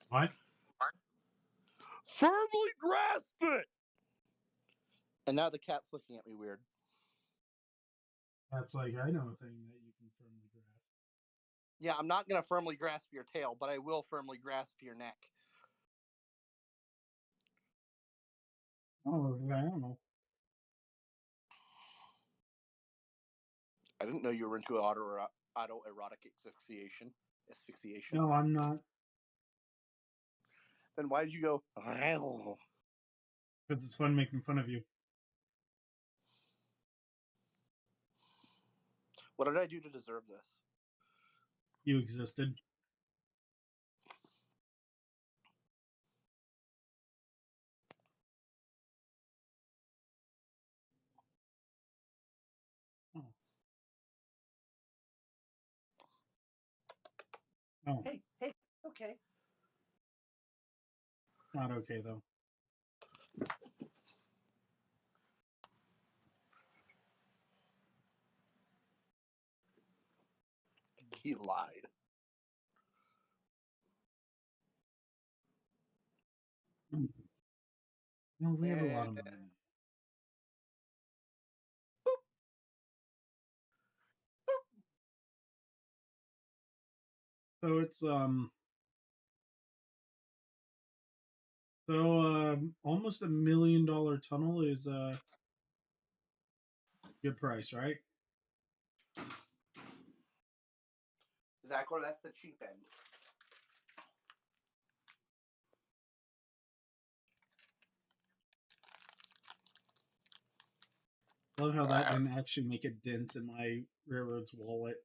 What? Firmly grasp it! And now the cat's looking at me weird. That's like, I know a thing that you can firmly grasp. Yeah, I'm not going to firmly grasp your tail, but I will firmly grasp your neck. Oh, I don't know. I didn't know you were into autoerotic asphyxiation. No, I'm not. Then why did you go? Because it's fun making fun of you. What did I do to deserve this? You existed. Oh. Oh. Hey, okay. Not okay, though. He lied. No, we have a lot of money. So it's almost $1 million tunnel is a good price, right? Zachller, that's the cheap end. Love how that didn't actually make a dent in my railroad's wallet.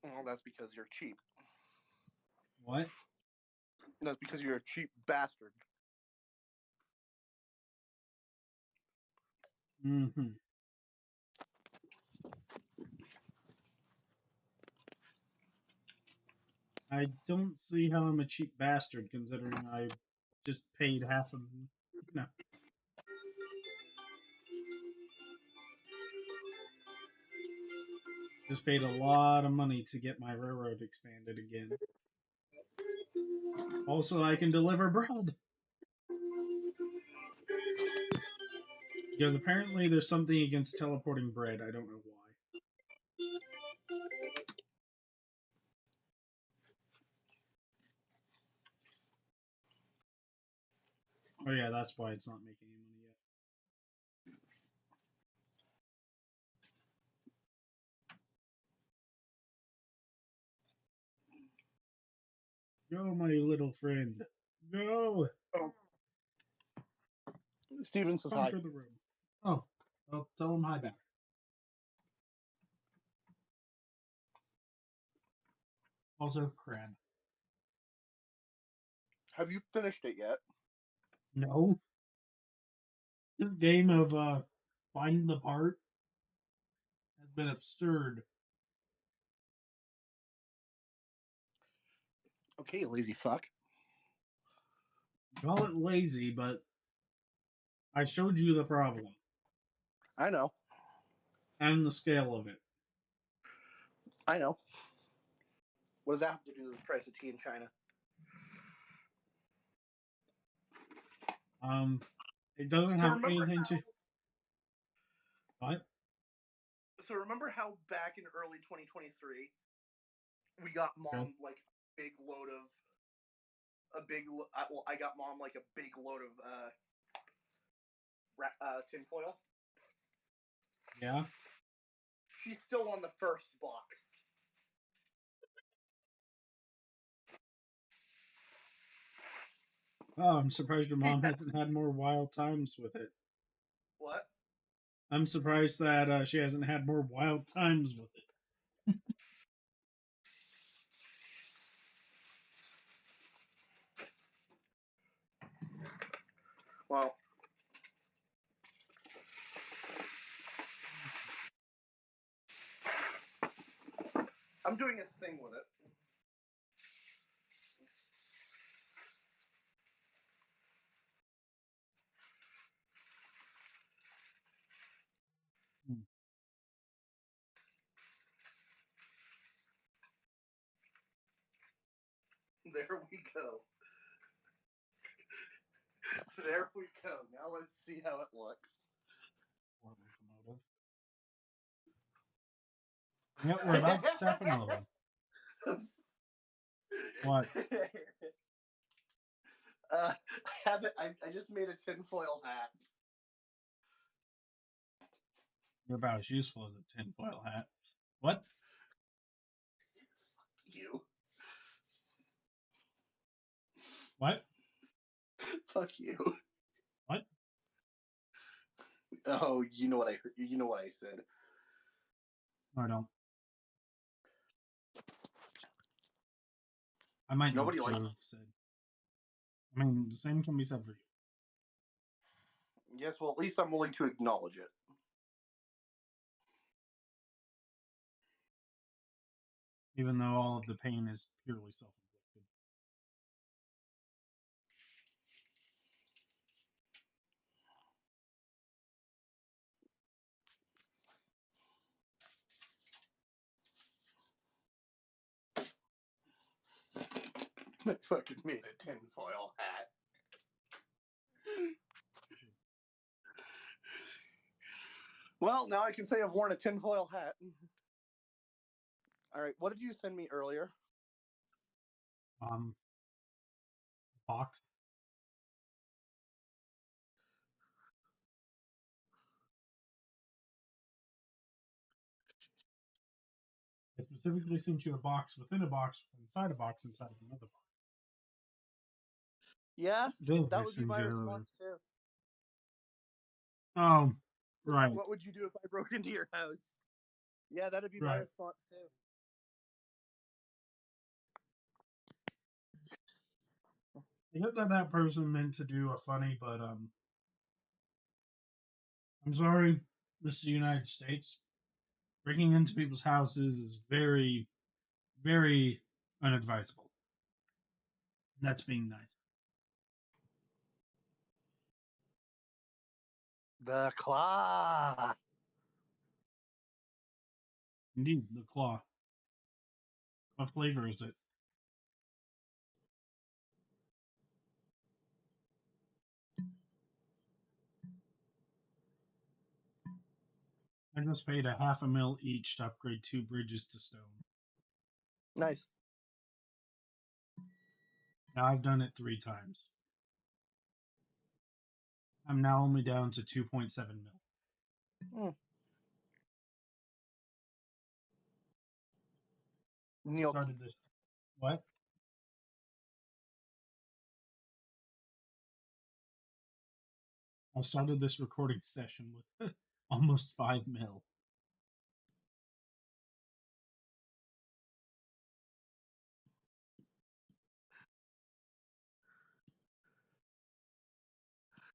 Well, that's because you're cheap. What? That's because you're a cheap bastard. Mm-hmm. I don't see how I'm a cheap bastard considering I just paid half of no. Just paid a lot of money to get my railroad expanded again. Also, I can deliver bread. Because apparently there's something against teleporting bread. I don't know why. Oh yeah, that's why it's not making any money yet. Go, my little friend. Go. Oh. Steven says Conquer the room. Oh, well, tell him hi back. Also, crab. Have you finished it yet? No. This game of finding the part has been absurd. Okay, lazy fuck. Call it lazy, but I showed you the problem. I know. And the scale of it. I know. What does that have to do with the price of tea in China? It doesn't have anything to. What? So remember how back in early 2023, we got Mom like a big load of I got Mom like a big load of tinfoil. Yeah. She's still on the first box. Oh, I'm surprised your mom hasn't had more wild times with it. What? I'm surprised that she hasn't had more wild times with it. Well, I'm doing a thing with it. There we go. There we go. Now let's see how it looks. Or locomotive. Yep, we're about to step another one. What? I have it. I just made a tinfoil hat. You're about as useful as a tinfoil hat. What? You. What? Fuck you. What? Oh, you know what I heard. You know what I said. No, I don't. I might know Nobody what likes. you said. I mean, the same can be said for you. Yes, well, at least I'm willing to acknowledge it. Even though all of the pain is purely self-inflicted. I fucking made a tinfoil hat. Well, now I can say I've worn a tinfoil hat. All right, what did you send me earlier? Box. I specifically sent you a box within a box inside a box inside of another box. Yeah, Did that I would be send my you response too. Oh, right. What would you do if I broke into your house? Yeah, that'd be my Right. response too. I get that person meant to do a funny, but I'm sorry. This is the United States. Breaking into people's houses is very, very unadvisable. That's being nice. The claw. Indeed, the claw. What flavor is it? I just paid a half a mil each to upgrade 2 bridges to stone. Nice. Now I've done it 3 times. I'm now only down to 2.7 mil. Gnocchi. Started this. What? I started this recording session with almost 5 mil.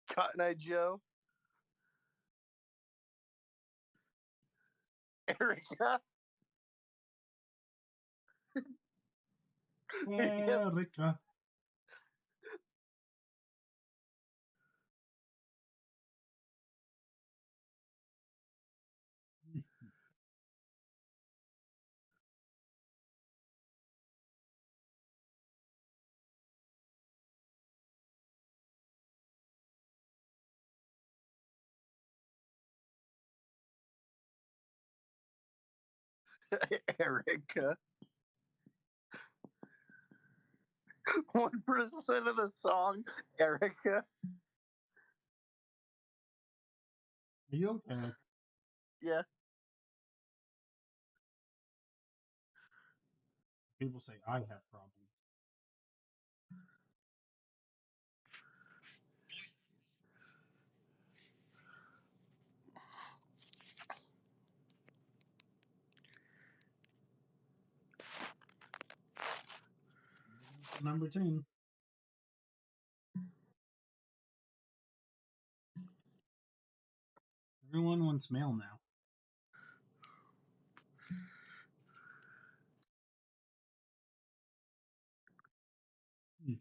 Cotton Eye Joe. Erica. Erica. Erica. 1% of the song, Erica. Are you okay? Yeah. People say I have problems. Number 10. Everyone wants mail now. Hmm.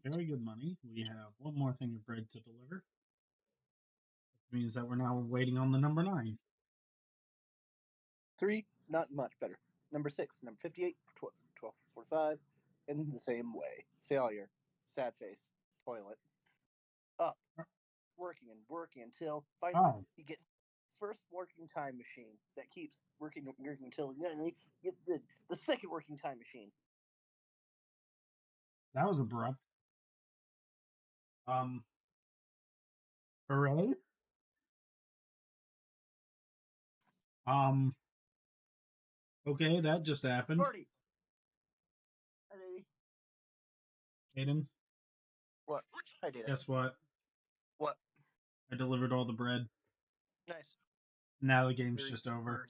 Very good money. We have one more thing of bread to deliver. Which means that we're now waiting on the number 9. 3, not much better. Number 6, number 58, 1245, in the same way. Failure, sad face, toilet. Up, working and working until finally Oh, you get first working time machine that keeps working until you get the second working time machine. that was abrupt. Hooray. Um, okay, that just happened. 40. Hi, baby. Aiden, What? Hi, Data. guess what? What? I delivered all the bread. Nice. Now the game's just over.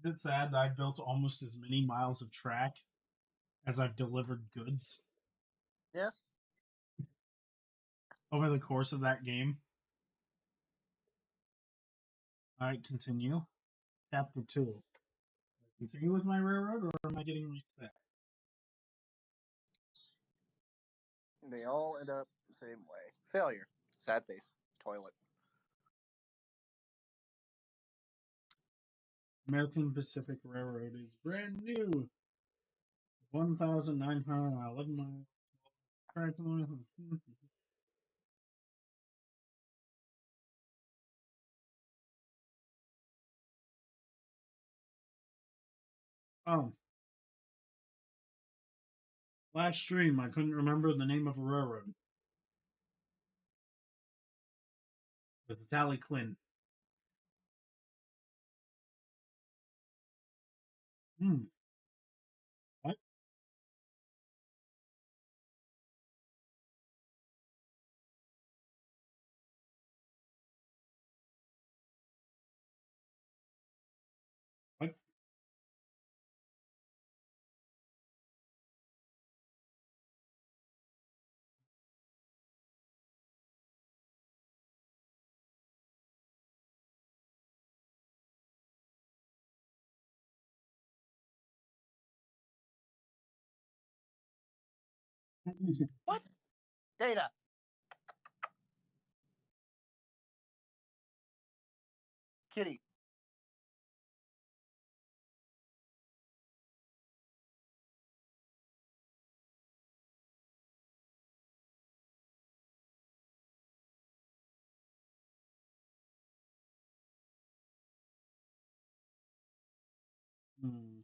Is it sad that I built almost as many miles of track as I've delivered goods Yeah. over the course of that game? All right, continue. Chapter 2. Continue with my railroad, or am I getting reset? They all end up the same way. Failure, sad face, toilet. American Pacific Railroad is brand new. 1,911 miles. Track length. Oh, last stream I couldn't remember the name of a railroad. It was the Tally Clinton. Hmm. What? What? What? Data. Kitty. Hmm.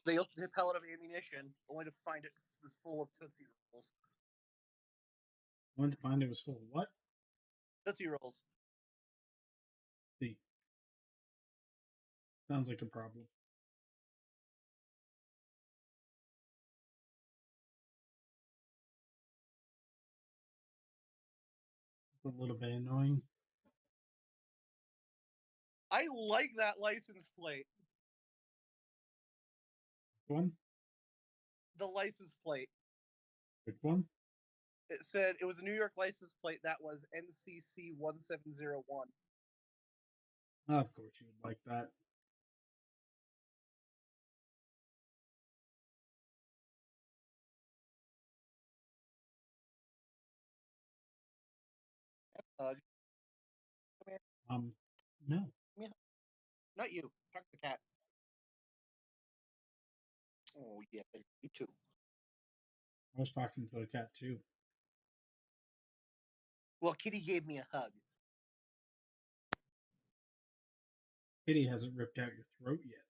They opened a pallet of ammunition, only to find it was full of Tootsie Rolls. I went to find it was full. What? Tootsie Rolls. See, sounds like a problem. It's a little bit annoying. I like that license plate. Which one? The license plate. Which one? It said it was a New York license plate that was NCC 1701. Of course you would like that. Come here. No. Come here. Not you. Talk to the cat. Oh yeah, you too. I was talking to a cat too. Well, Kitty gave me a hug. Kitty hasn't ripped out your throat yet.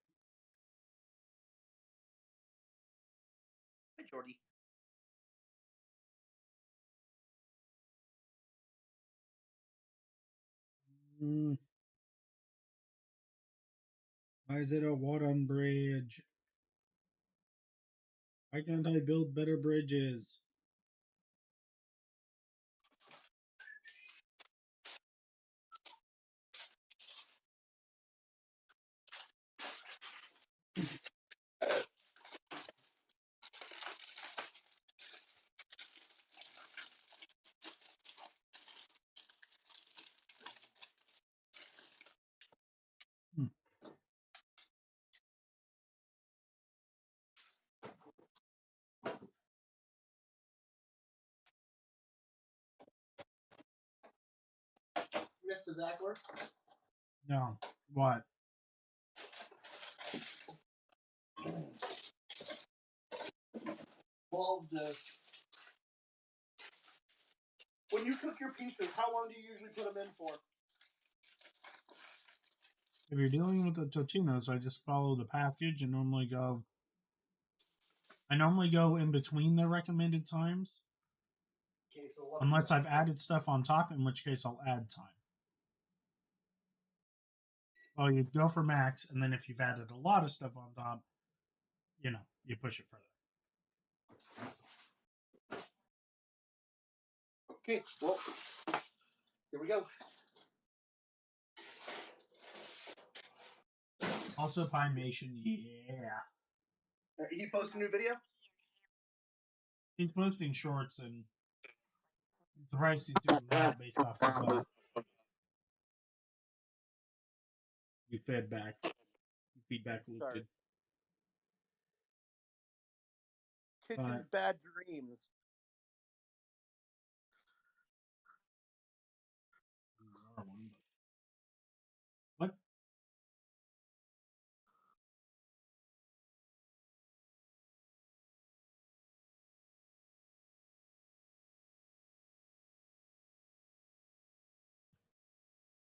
Hi, Jordy. Mm. Why is it a wooden bridge? Why can't I build better bridges? Hmm. Mr. Zachler. No. What? Well, when you cook your pizzas, how long do you usually put them in for? If you're dealing with the Totino's, I just follow the package and normally go. I normally go in between the recommended times, Okay, so what unless I've added stuff on top, in which case I'll add time. Well, you go for max, and then if you've added a lot of stuff on top, you push it further. Okay, well, here we go. Also, Pymation, yeah. He post a new video? He's posting shorts, and the price he's doing that based off of your feedback. Your feedback looked Sorry. good. Kitchen Bad Dreams. What?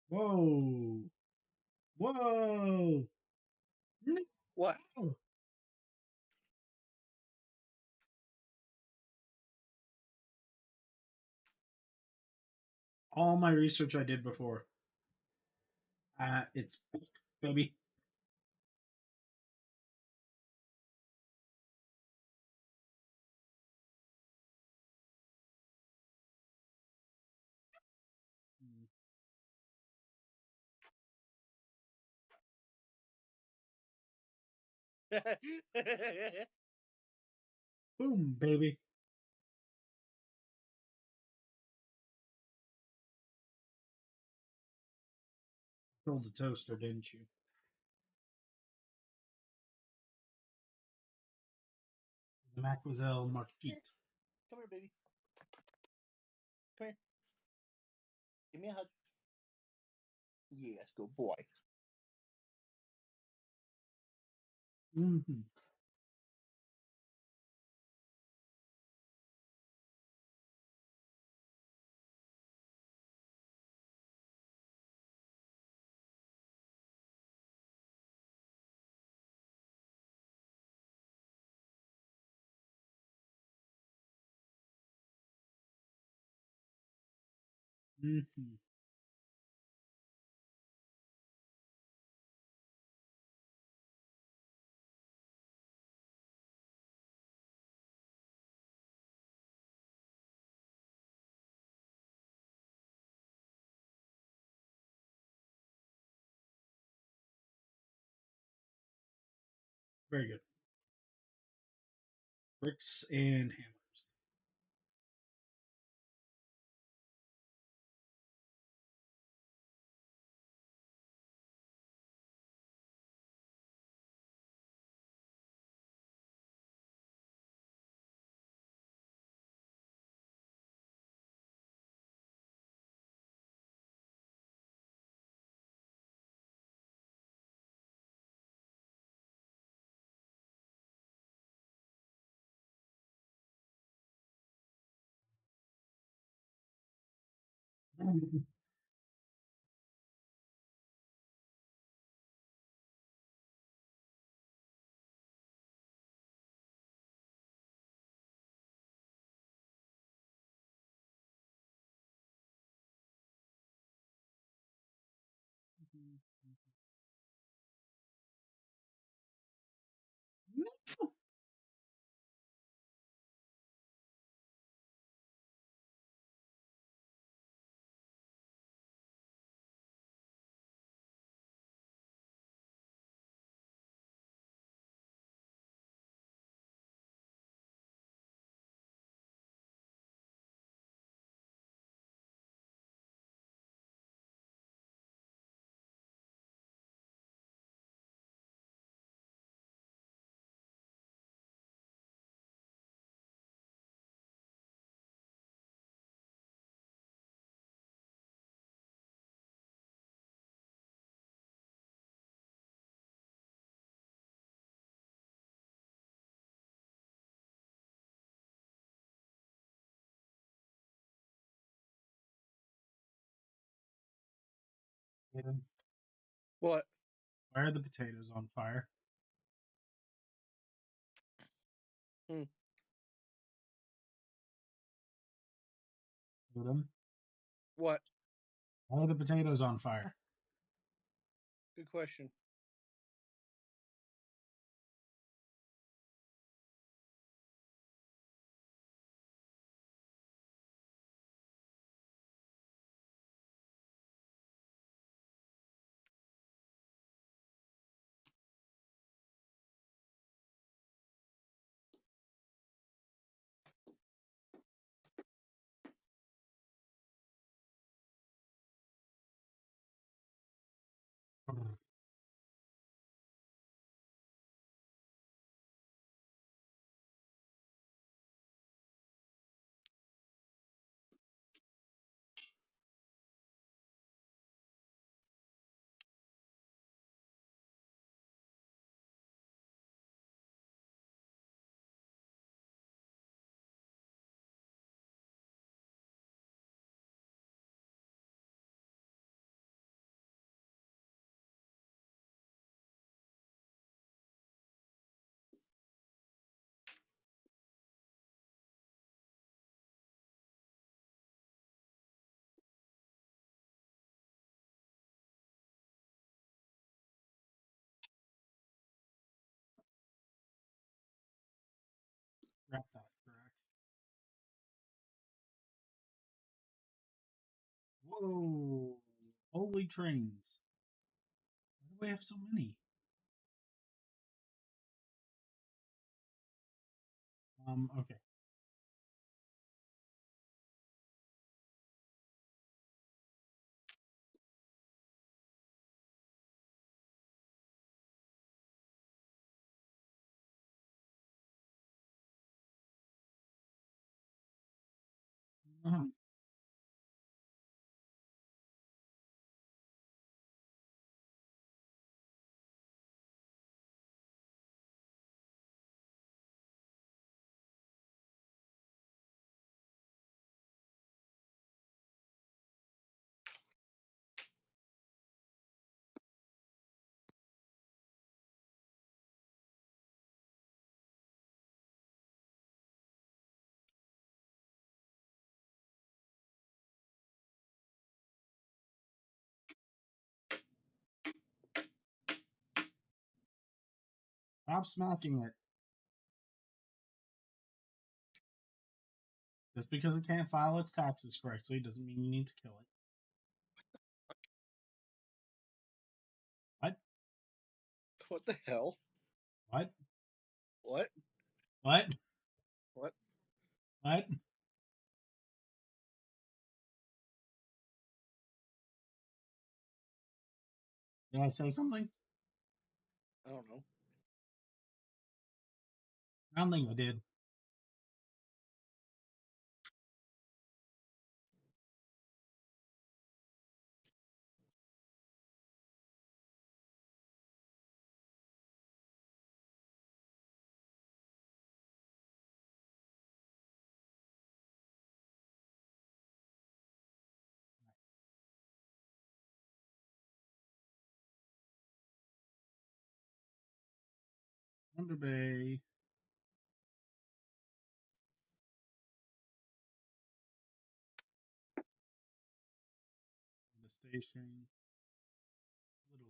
Whoa! Whoa! No! What? All my research I did before. It's baby. Boom, baby. Killed the toaster, didn't you? The Mademoiselle Marquise. Come here, baby. Come here. Give me a hug. Yes, good boy. Mm-hmm. Mm-hmm. Very good. Bricks and hammers. What? Why are the potatoes on fire? Hmm. Adam, What? why are the potatoes on fire? Good question. Wrap that track. Whoa! Holy trains! Why do we have so many? Okay. Uh-huh. Stop smacking it. Just because it can't file its taxes correctly doesn't mean you need to kill it. What? What the hell? What? What? What? What? What? Did I say something? I don't know. I don't think I did. Thunder Bay. The station. Little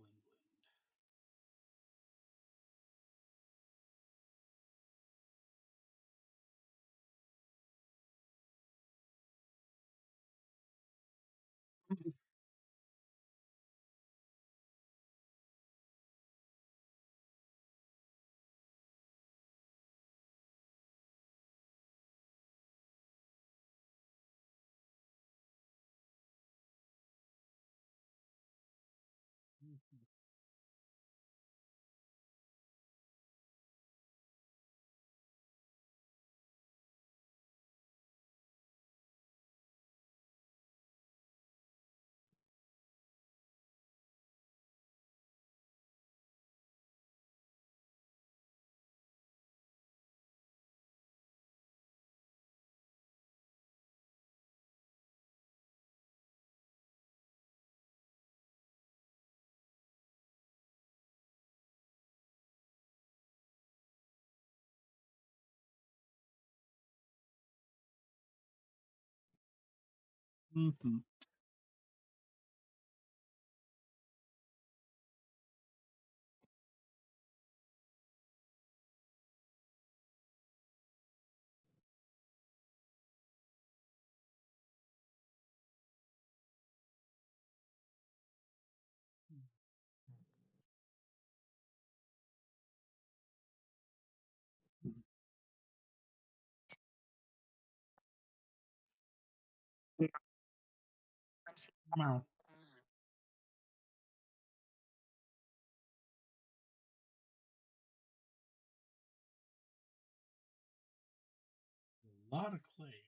England. Mm-hmm. Wow. A lot of clay.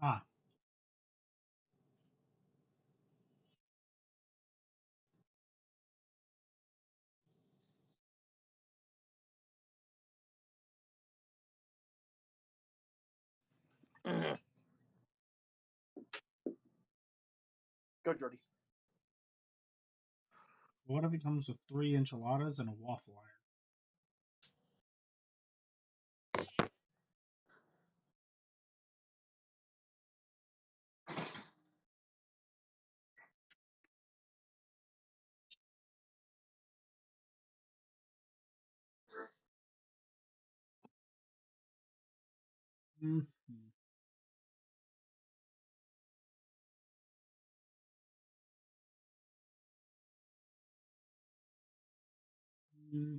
Ah. Go, Jordy. What if it comes with 3 enchiladas and a waffle iron? Mm-hmm. Mm-hmm.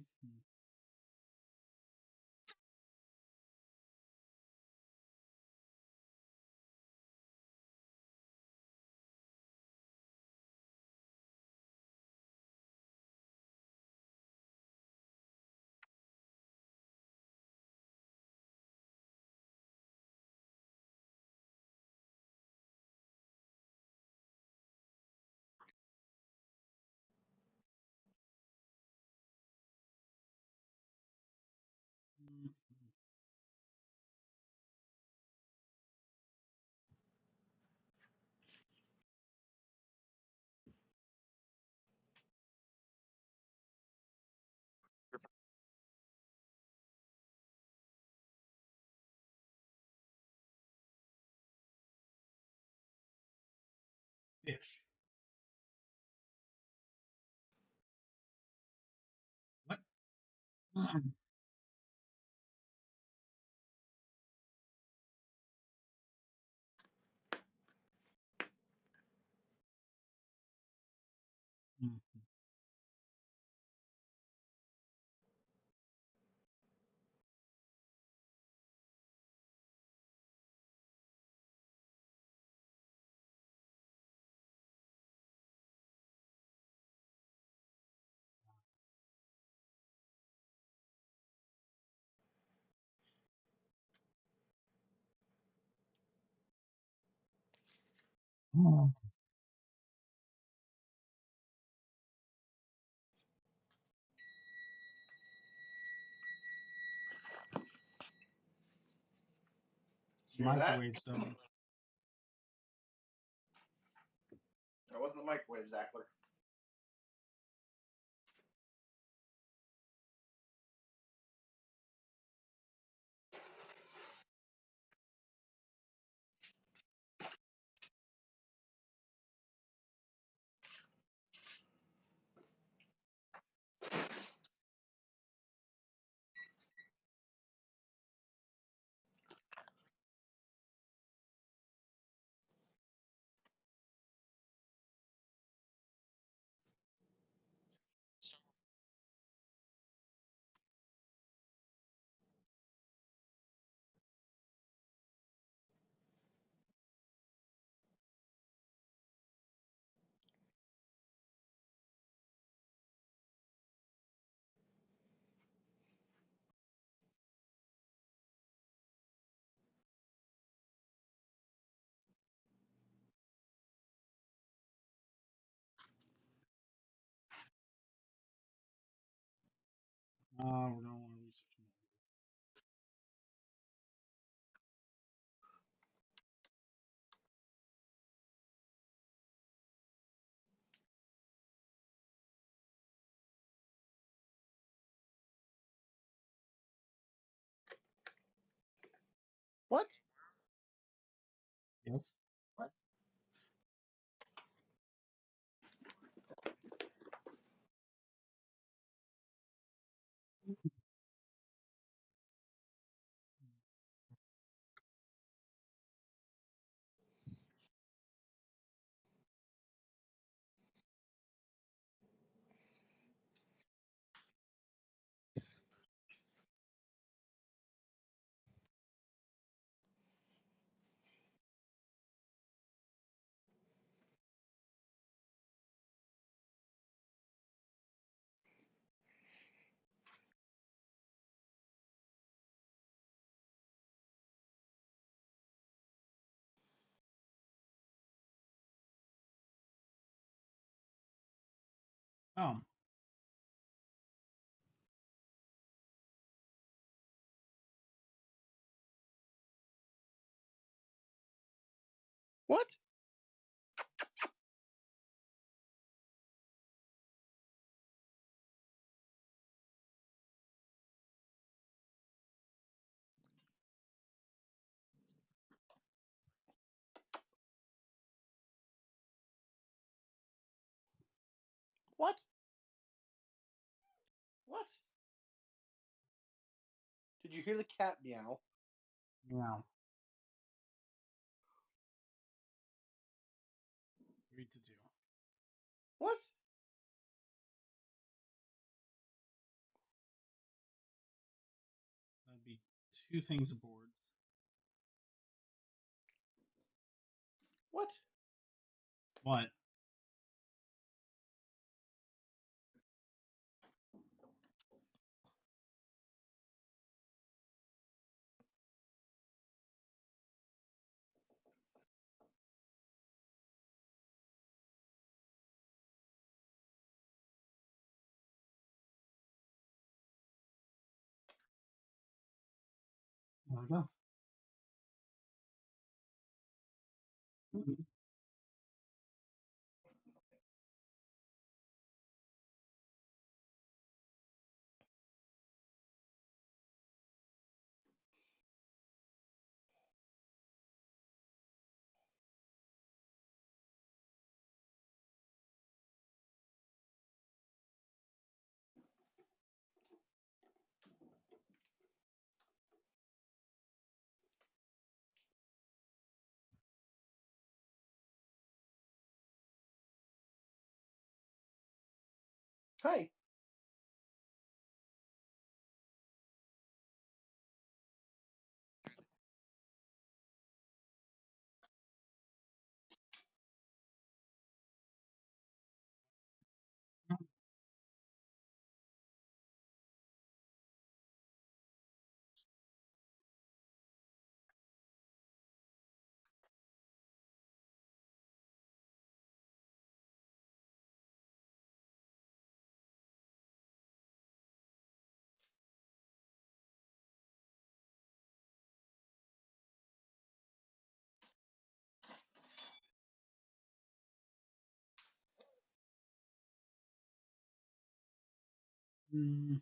Fish. What? Mm-hmm. Oh. Hear that? Microwave stuff. That wasn't the microwave, Zachler. We don't want to research more. What? Yes. What? Oh. What? What? What? Did you hear the cat meow? Yeah. 3-2. What? That'd be 2 things aboard. What? What? There we go. Hi. Mm,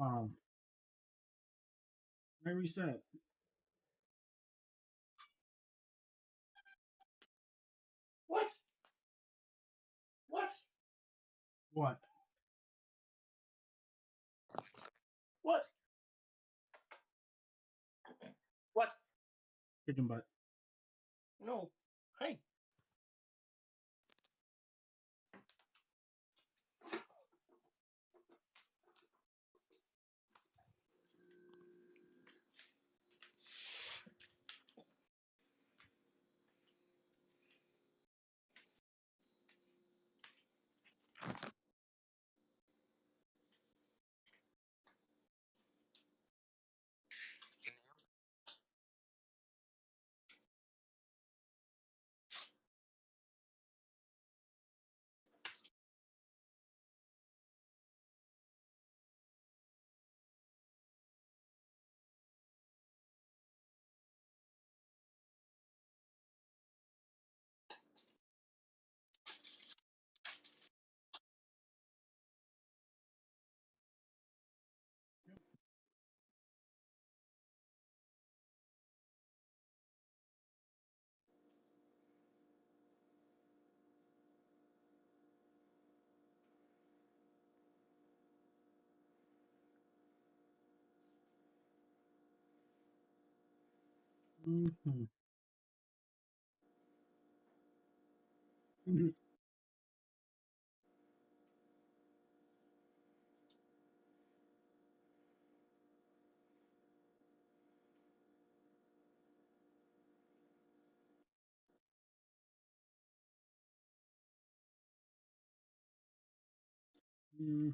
um, I reset. What? What? What? What? What? Chicken butt. No. Hey. Mm-hmm. Mm-hmm.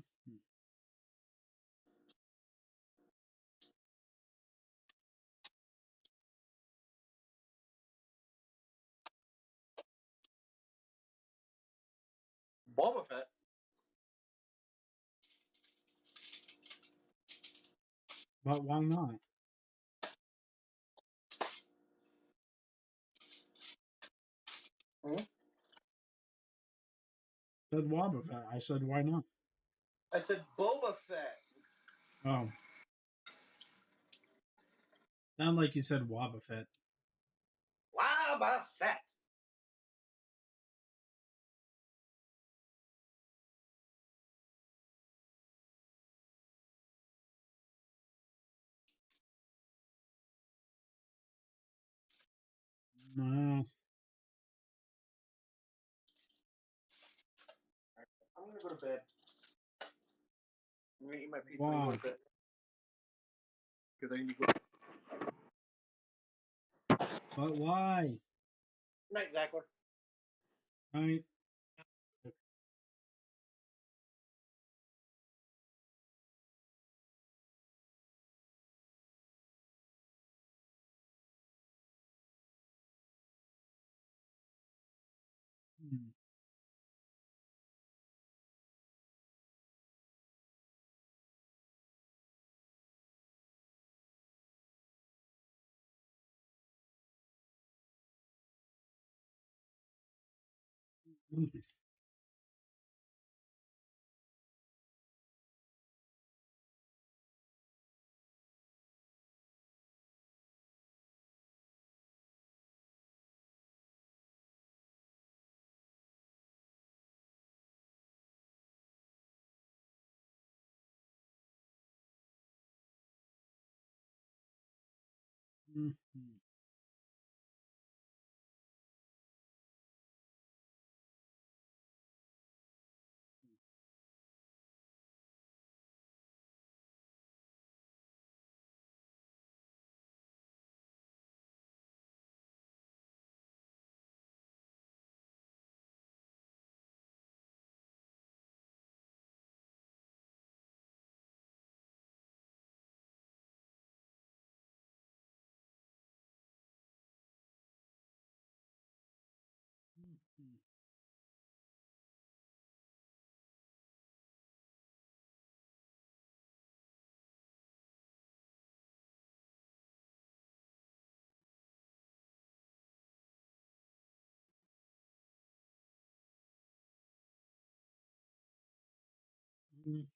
Boba Fett. But why not? Hmm? Said Wobba Fett. I said why not? I said Boba Fett. Oh, sound like you said Wobba Fett. Boba Fett. No. I'm gonna go to bed. I'm gonna eat my pizza and go Why? to bed because I need to go. But why? Night, Zachler. Right? Hmm. Mhm. Mhm. Mhm.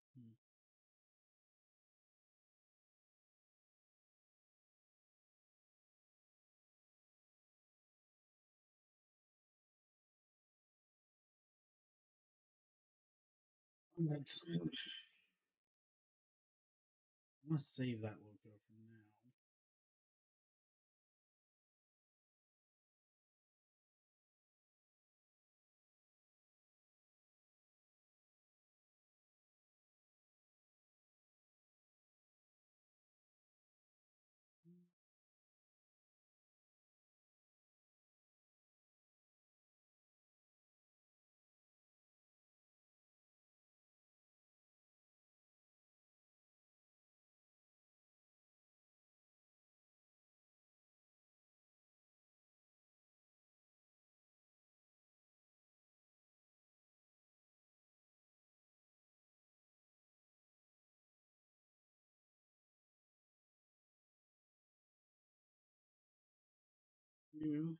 Let's. I'm gonna save that logo for now. New.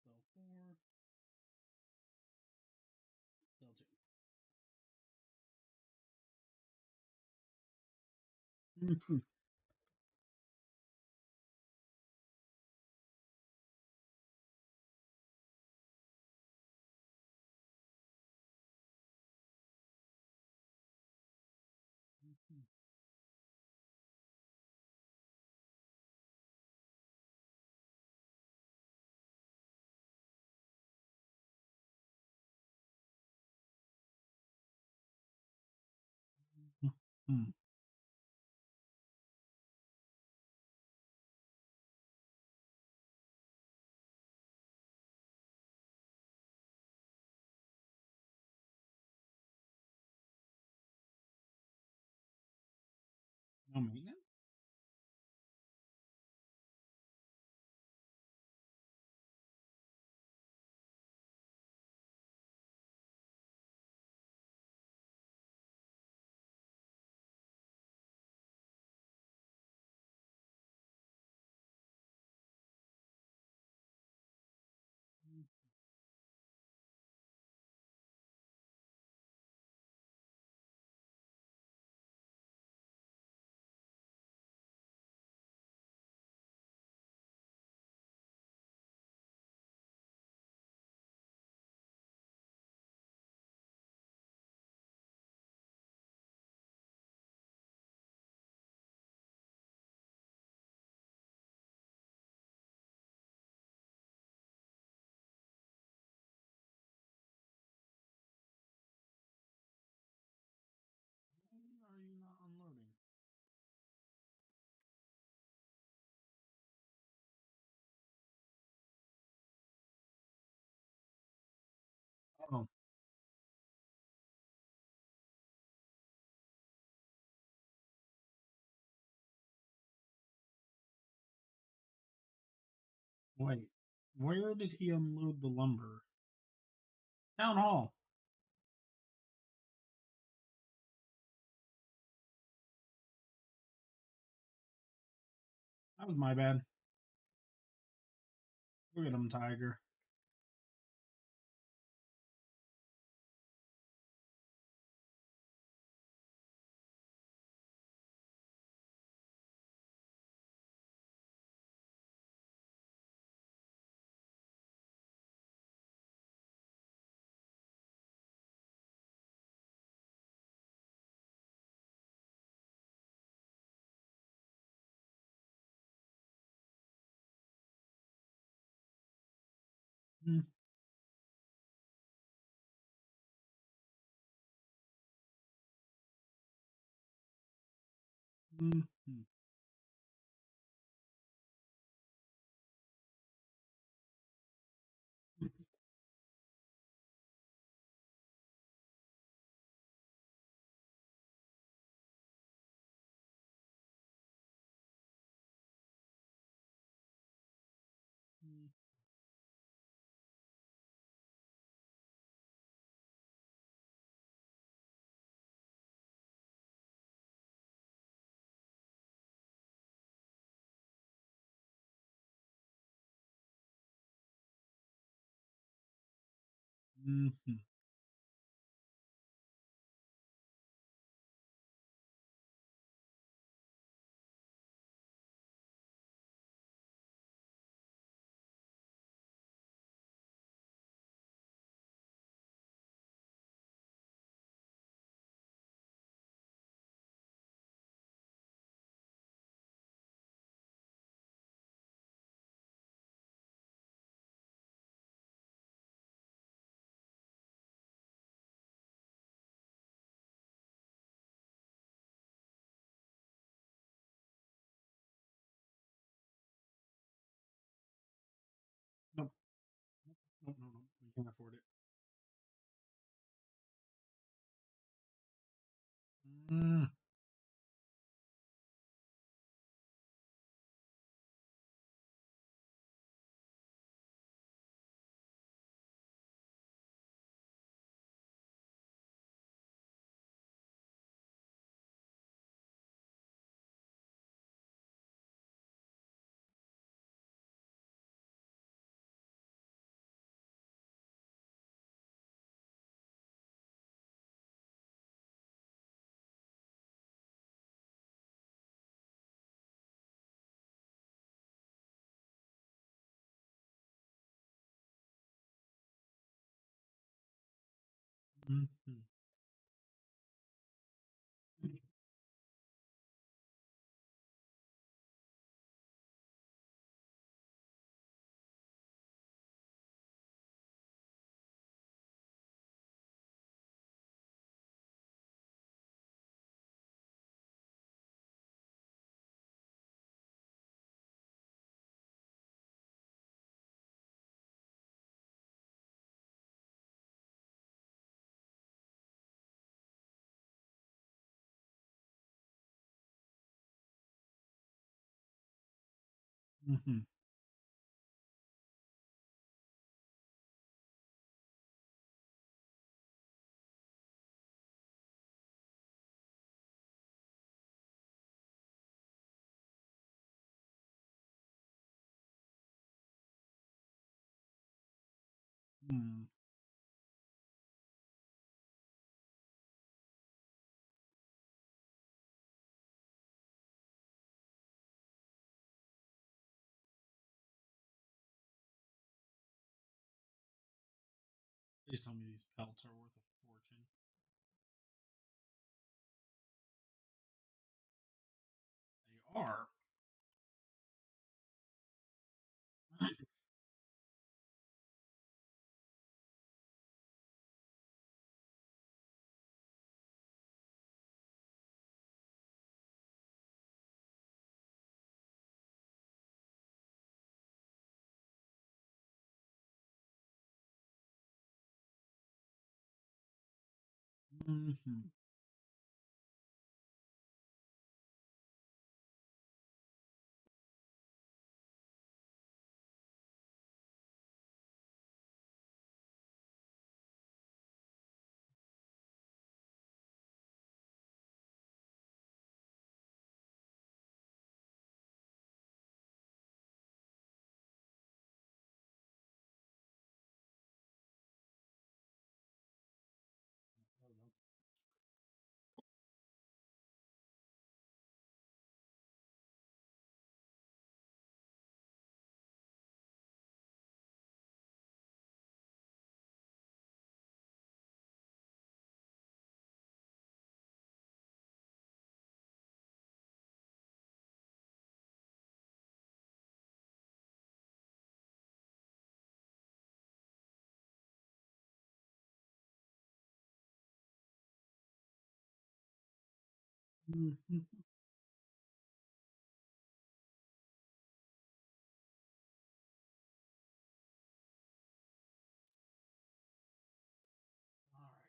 Cell 4. Cell 2. Mhm. Mhm. Mhm. No maintenance? Why are you not unloading? Oh, wait. Where did he unload the lumber? Town hall. That was my bad. Look at him, Tiger. Mm-hmm. Mm-hmm. Mm-hmm. Nope. Nope. No. No. We can't afford it. Mm. Mm-hmm. Mm-hmm. Mm. Please tell me these pelts are worth a fortune. They are. Mm-hmm. Mm-hmm. All right.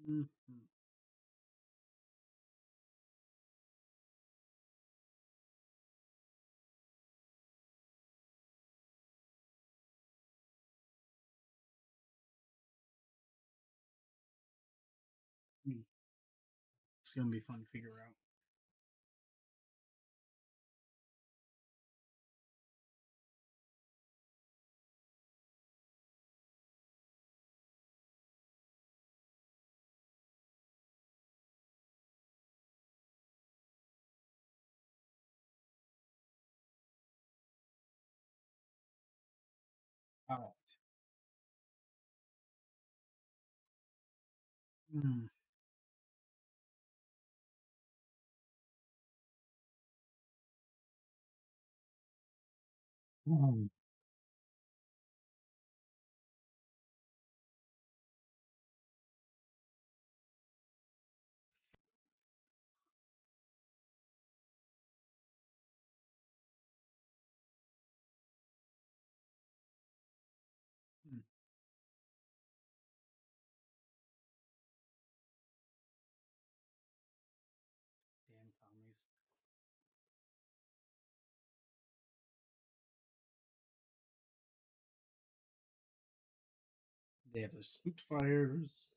Mhm. Hmm. It's gonna be fun to figure out. All right. Hmm. Hmm. Damn commies. They have their spooked fires.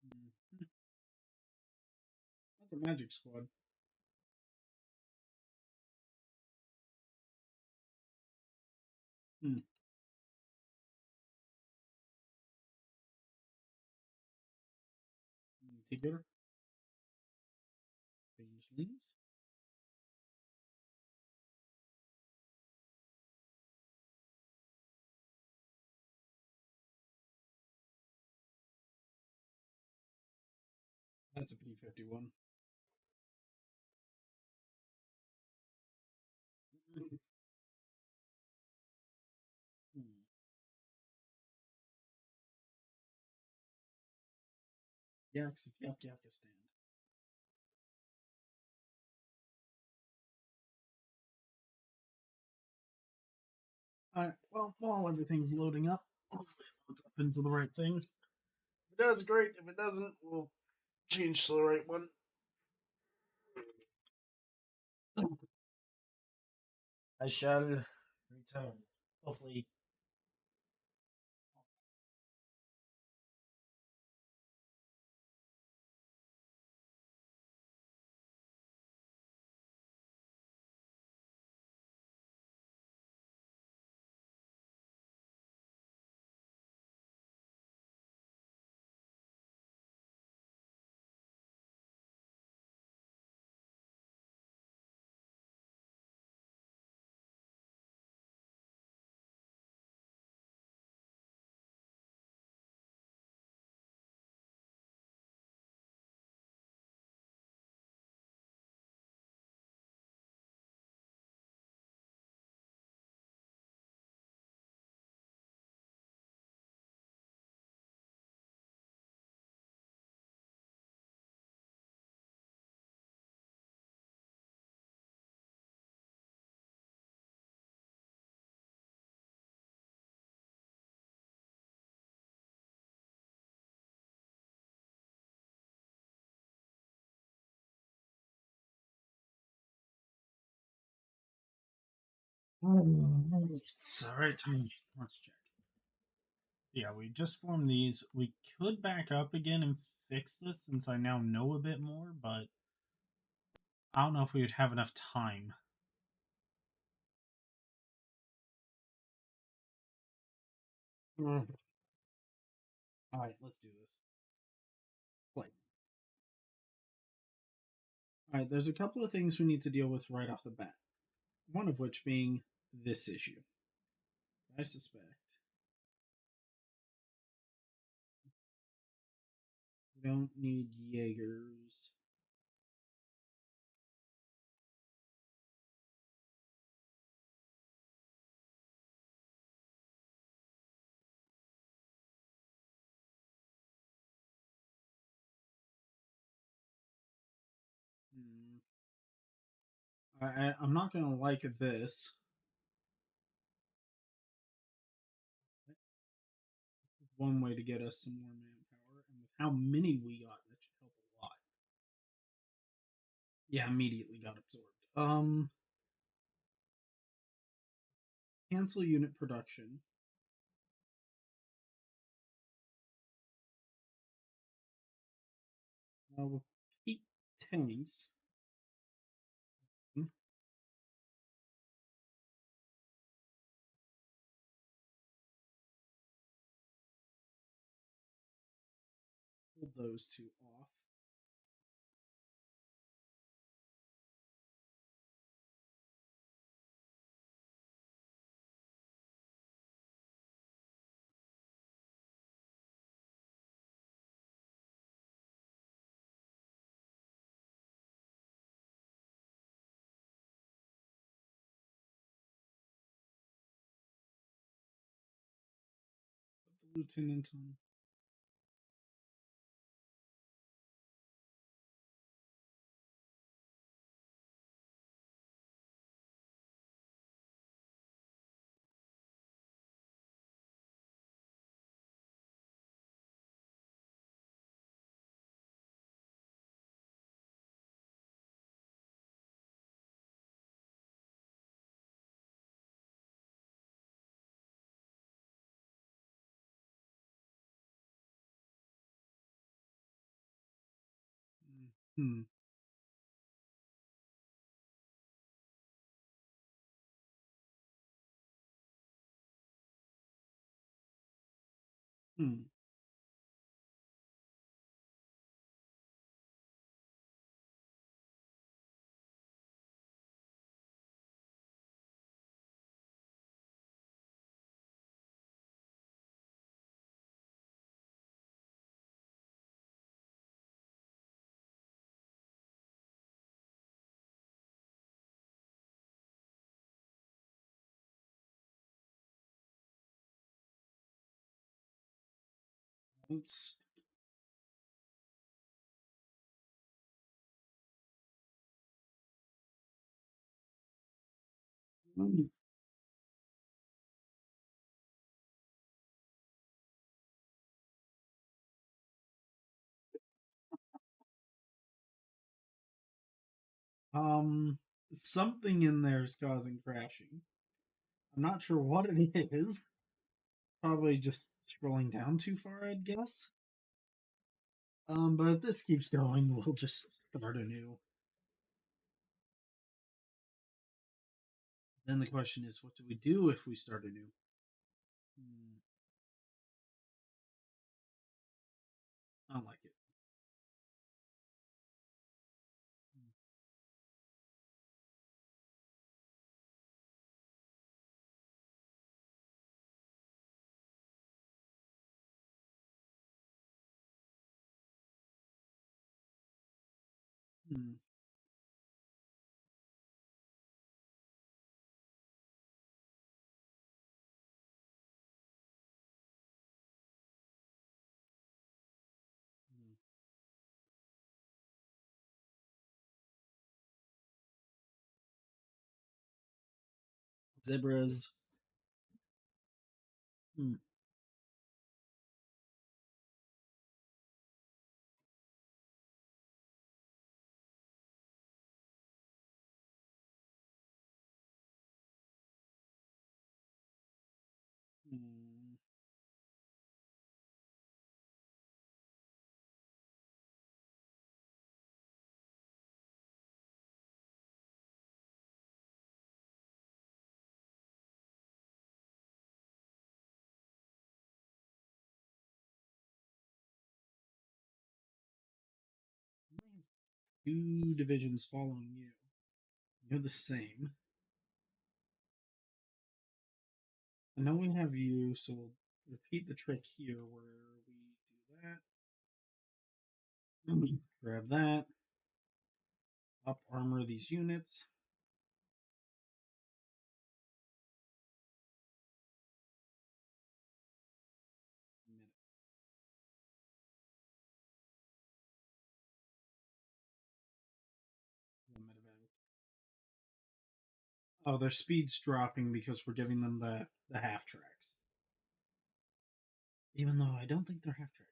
Mhm. That's a magic squad. Hmm. Tigger. Changelings. That's a P-51. Hmm. Yaks of Yakistan. Alright, well, while everything's loading up, hopefully it loads up into the right thing. If it does, great. If it doesn't, we'll change to the right one. I shall return. Hopefully. It's alright. Let's check. Yeah, we just formed these. We could back up again and fix this since I now know a bit more, but I don't know if we would have enough time. Mm. Alright, let's do this. Play. Alright, there's a couple of things we need to deal with right off the bat. One of which being this issue. I suspect we don't need Jaegers. Hmm. I'm not gonna like this. one way to get us some more manpower, and with how many we got, that should help a lot. Yeah, immediately got absorbed. Cancel unit production. We'll keep tanks. Hold those two off. Put the lieutenant on. Hmm. Hmm. Let's. Um, Something in there is causing crashing. I'm not sure what it is. Probably just scrolling down too far, I'd guess. But if this keeps going, we'll just start anew. Then the question is, what do we do if we start anew? Hmm, I don't like it. Hmm. Hmm. Zebras. Hmm. Hmm. Two divisions following you. You're the same. I know we have you, so we'll repeat the trick here where we do that. Grab that. Up armor these units. Oh, their speed's dropping because we're giving them the half tracks. Even though I don't think they're half track.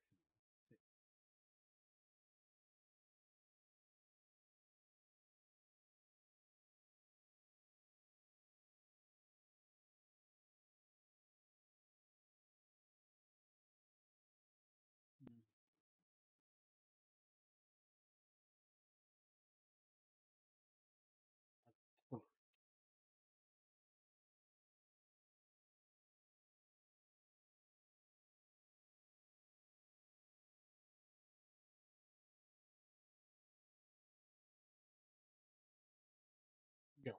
Go.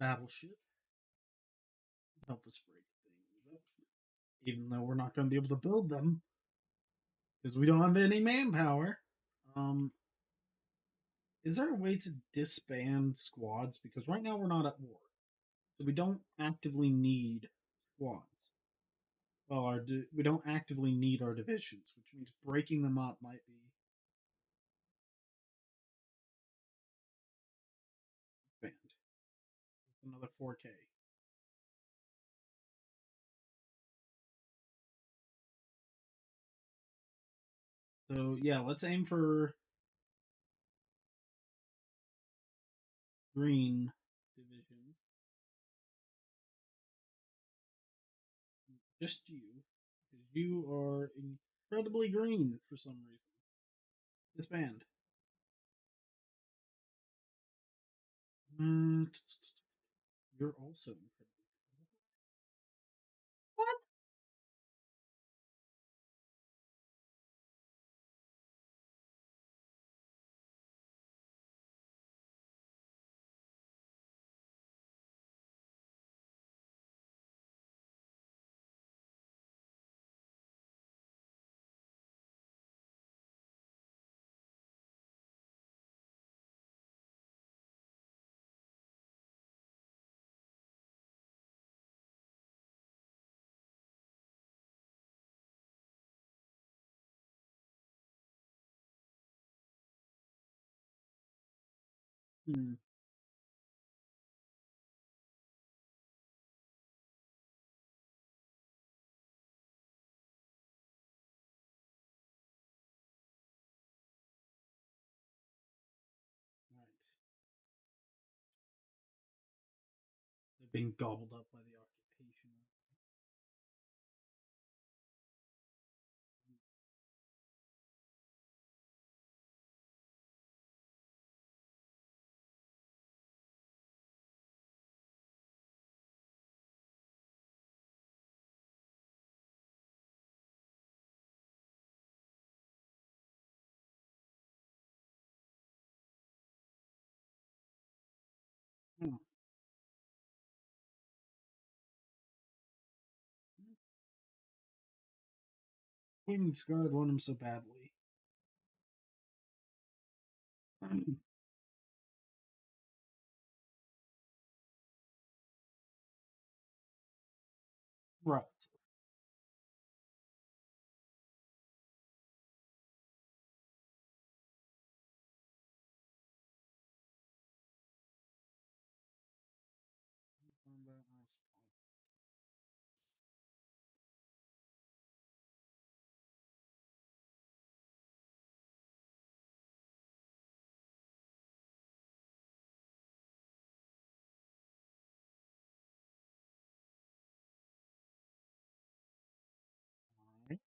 Battleship. Help us break things up. Even though we're not going to be able to build them because we don't have any manpower. Um, is there a way to disband squads? Because right now we're not at war, so we don't actively need squads. Well, we don't actively need our divisions, which means breaking them up might be banned. Another 4K. So yeah, let's aim for green divisions. Just you, because you are incredibly green for some reason. Disband. Mm, you're also incredibly. What? Hmm. Right. They're being gobbled up by the occupation. Hmm. Queen Scarlet want him so badly. Right. Alright.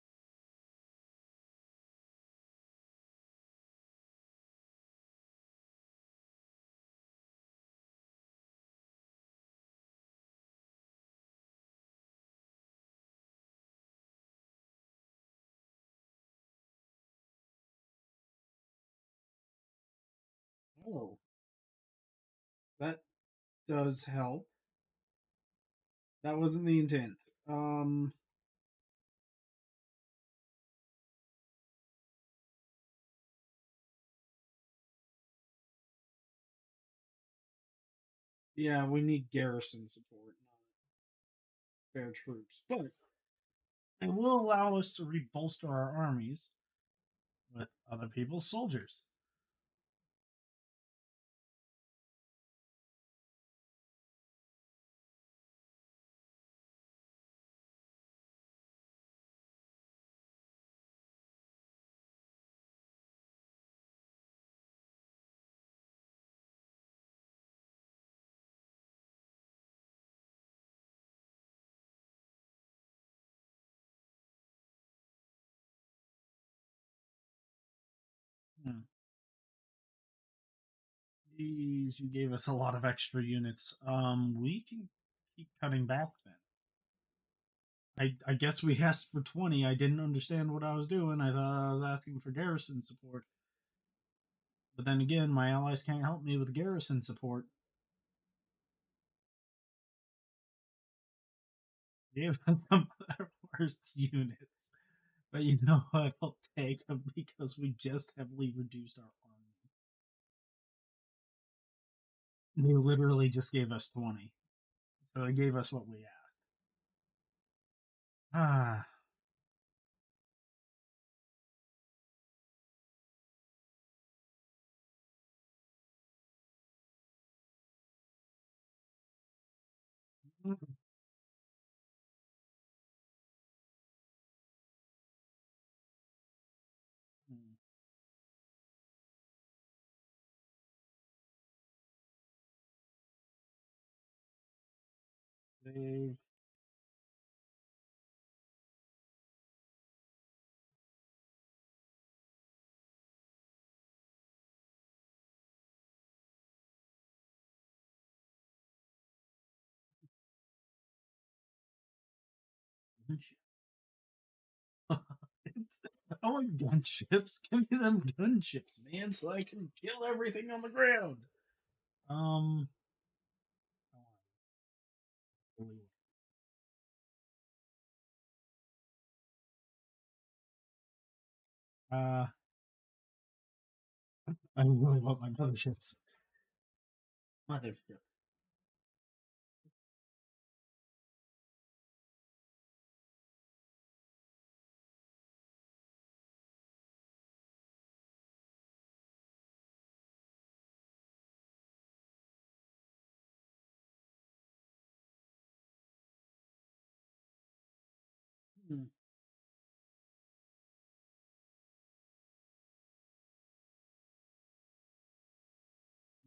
Oh, that does help. That wasn't the intent. Um, yeah, we need garrison support, not fair troops. But it will allow us to rebolster our armies with other people's soldiers. Hmm. Jeez, you gave us a lot of extra units. We can keep cutting back then. I guess we asked for 20. I didn't understand what I was doing. I thought I was asking for garrison support. But then again, my allies can't help me with garrison support. Gave them our worst units. But you know what? I'll take them because we just heavily reduced our army. They literally just gave us 20. So they gave us what we asked. Ah. They I want gunships. Give me them gunships, man, so I can kill everything on the ground. Um, uh, I really want my motherships. Mothership. Hmm.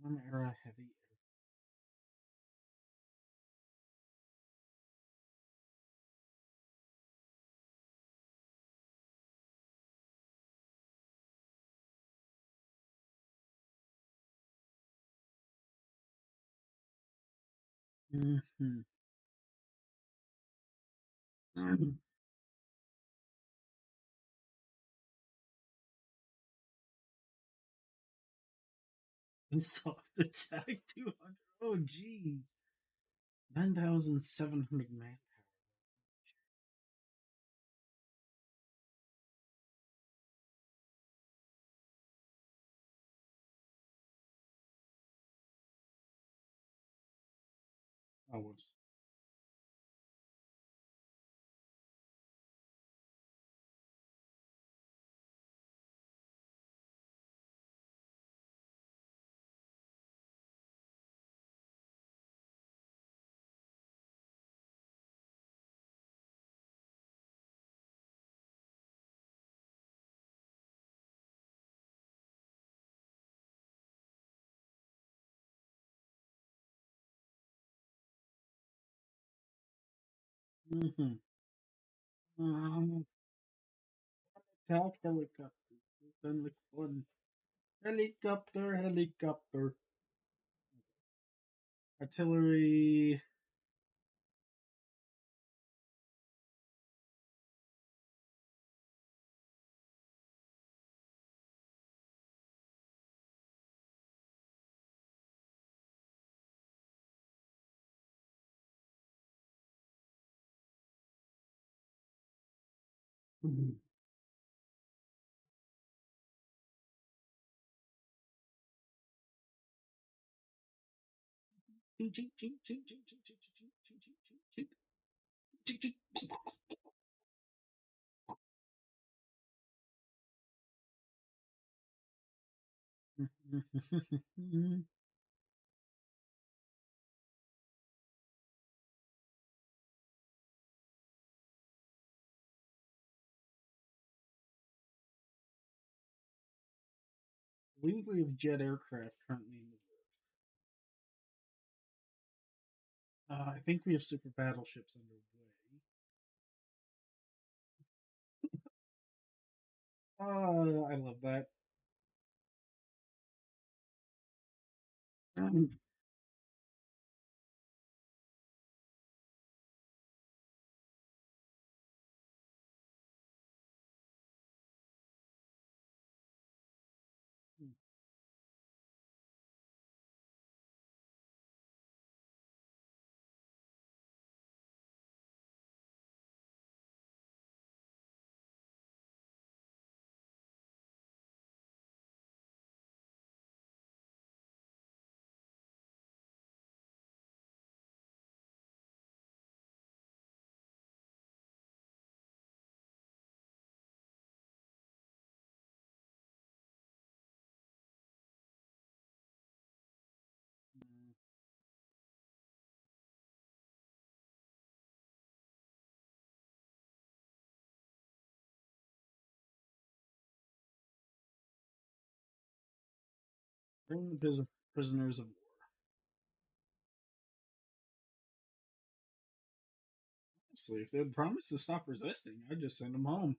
One era heavy. Mm-hmm. Soft attack 200. Oh, geez. 9,700 man. Oh, whoops. Mm-hmm. Attack helicopter. Then look fun. Helicopter, helicopter. Artillery. I believe we have jet aircraft currently in the works. I think we have super battleships underway. I love that. Bring the prisoners of war. Honestly, if they'd promised to stop resisting, I'd just send them home.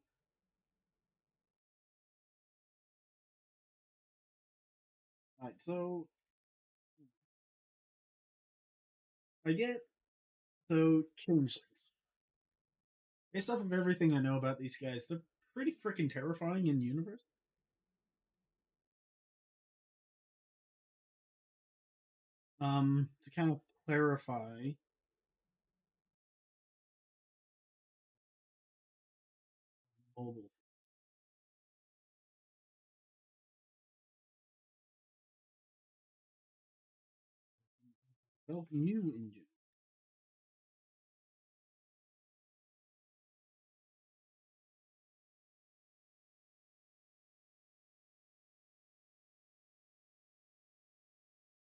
Alright, so I get changelings. Based off of everything I know about these guys, they're pretty freaking terrifying in universe. To kind of clarify, mobile develop new engine.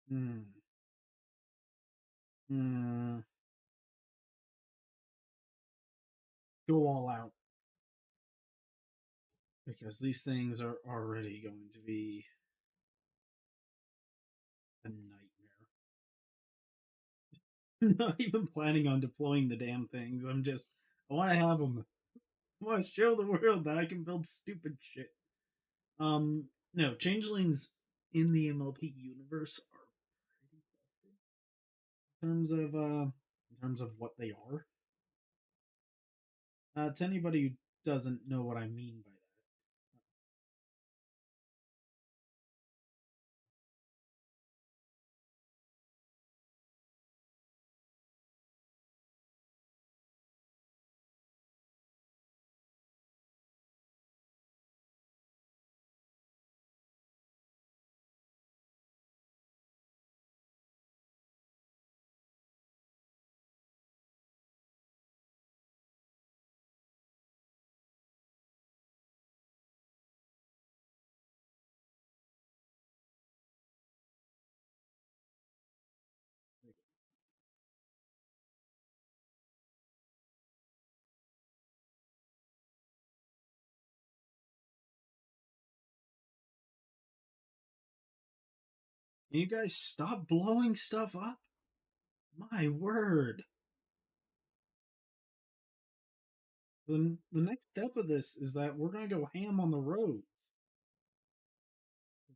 Hmm. Hmm. Go all out because these things are already going to be a nightmare. I'm not even planning on deploying the damn things. I want to have them. I want to show the world that I can build stupid shit. No, changelings in the MLP universe are pretty busted in terms of what they are. To anybody who doesn't know what I mean by that. Can you guys stop blowing stuff up? My word. The next step of this is that we're going to go ham on the roads.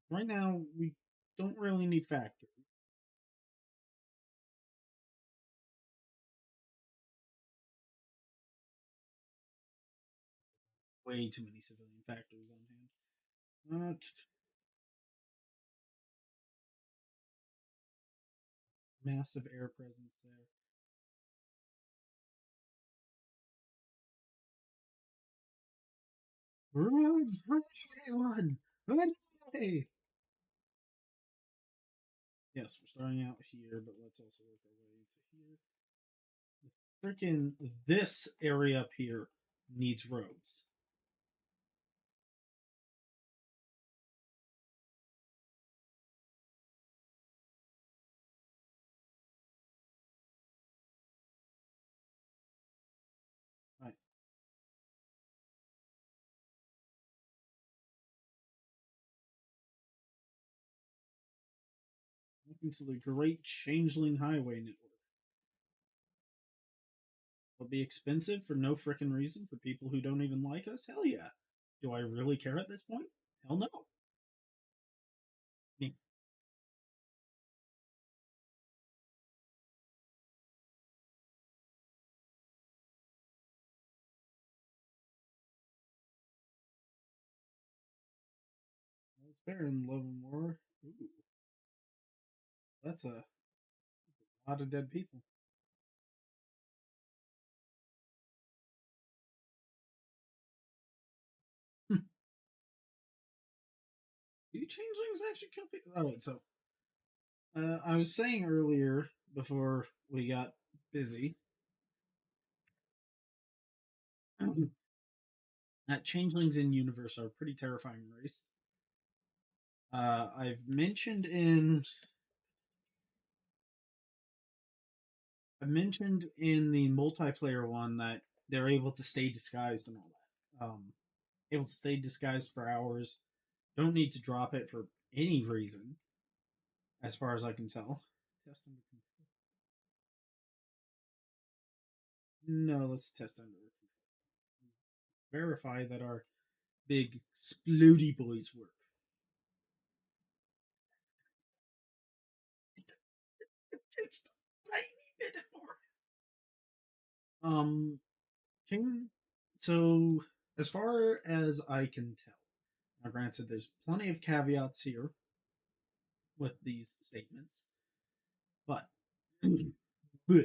Right now, we don't really need factories. Way too many civilian factories on hand. Massive air presence there. Roads for everyone! Hooray! Yes, we're starting out here, but let's also work our way into here. Freaking this area up here needs roads. Right. Welcome to the Great Changeling Highway Network. It'll be expensive for no frickin' reason for people who don't even like us? Hell yeah. Do I really care at this point? Hell no. Yeah, that's fair in Love and War. Ooh, that's a lot of dead people. Do changelings actually kill people? Alright, so I was saying earlier before we got busy that changelings in universe are a pretty terrifying race. I've mentioned in the multiplayer one that they're able to stay disguised and all that. Able to stay disguised for hours. Don't need to drop it for any reason, as far as I can tell. Test under control. No, let's test under control. Verify that our big splody boys work. Just a tiny bit more. King. So, as far as I can tell, now granted, there's plenty of caveats here with these statements, but but but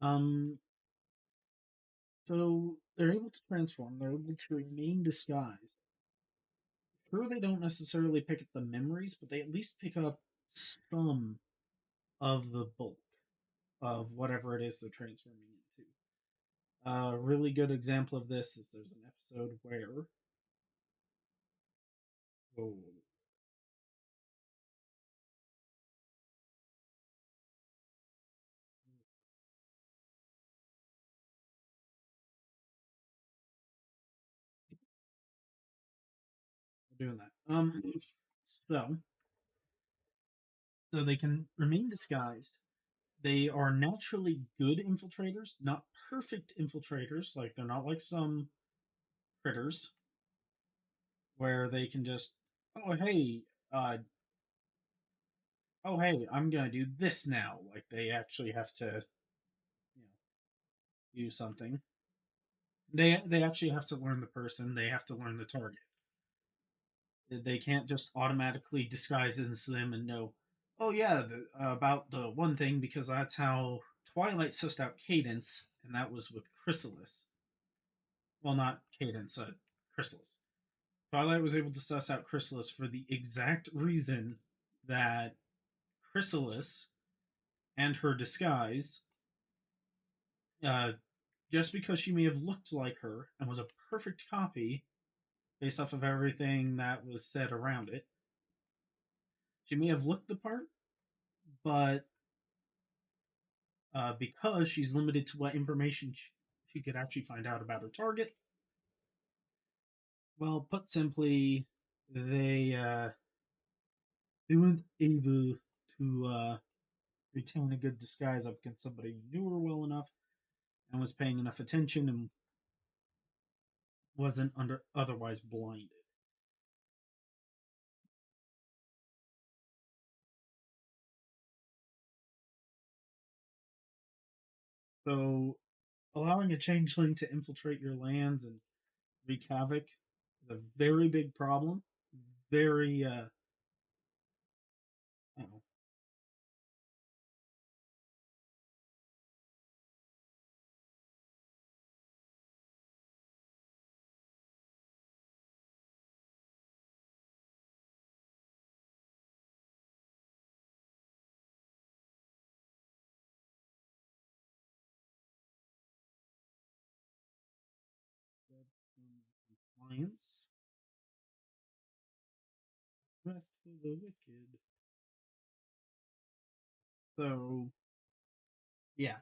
but so they're able to transform. They're able to remain disguised. Sure, they don't necessarily pick up the memories, but they at least pick up some of the bulk of whatever it is they're transforming into. A really good example of this is there's an episode where oh, we're doing that. So so they can remain disguised. They are naturally good infiltrators, not perfect infiltrators. Like they're not like some critters where they can just oh hey uh oh hey I'm gonna do this now. Like they actually have to you know do something. They actually have to learn the person. They have to learn the target. They can't just automatically disguise into them and know, oh yeah, about the one thing because that's how Twilight sussed out Cadence, and that was with Chrysalis. Well, not Cadence, Chrysalis. Twilight was able to suss out Chrysalis for the exact reason that Chrysalis and her disguise, uh, just because she may have looked like her and was a perfect copy based off of everything that was said around it, she may have looked the part, but because she's limited to what information she could actually find out about her target. Well, put simply, they weren't able to retain a good disguise up against somebody who knew her well enough and was paying enough attention and wasn't under otherwise blinded. So allowing a changeling to infiltrate your lands and wreak havoc is a very big problem. Very, I don't know, compliance. Rest for the wicked. So yeah,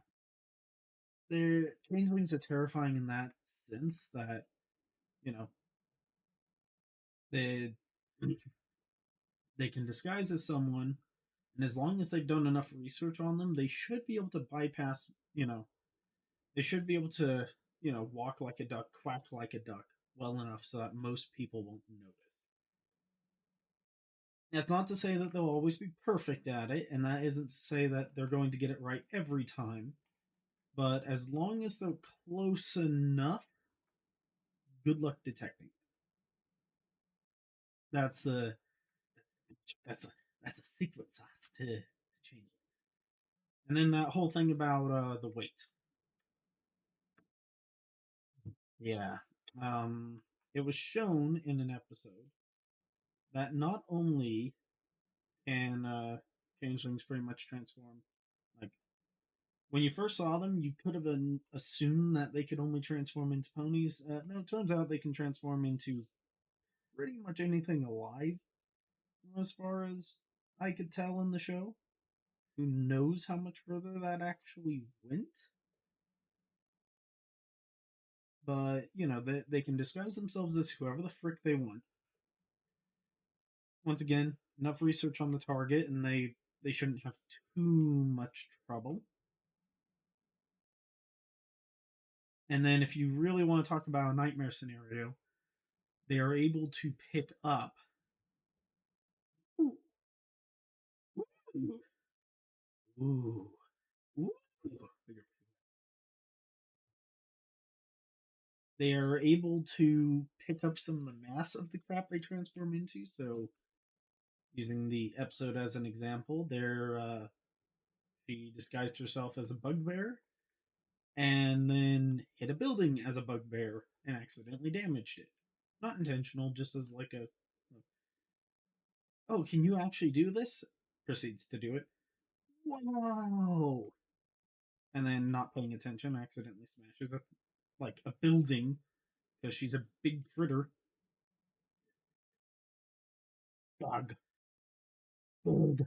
the changelings are terrifying in that sense that you know they they can disguise as someone, and as long as they've done enough research on them, they should be able to bypass. They should be able to walk like a duck, quack like a duck, well enough so that most people won't notice. That's not to say that they'll always be perfect at it, and that isn't to say that they're going to get it right every time. But as long as they're close enough, good luck detecting. That's the that's a, that's a secret sauce to change. And then that whole thing about the weight. Yeah, um, it was shown in an episode that not only can changelings pretty much transform, like when you first saw them, you could have assumed that they could only transform into ponies. No, it turns out they can transform into pretty much anything alive, as far as I could tell in the show. Who knows how much further that actually went? But they can disguise themselves as whoever the frick they want. Once again, enough research on the target, and they shouldn't have too much trouble. And then, if you really want to talk about a nightmare scenario, they are able to pick up. Ooh, ooh, ooh, ooh. They are able to pick up some of the mass of the crap they transform into. So, using the episode as an example, she disguised herself as a bugbear and then hit a building as a bugbear and accidentally damaged it. Not intentional, just as like a, oh, can you actually do this? Proceeds to do it. Whoa! And then, not paying attention, accidentally smashes a building because she's a big critter. Bug. Bug.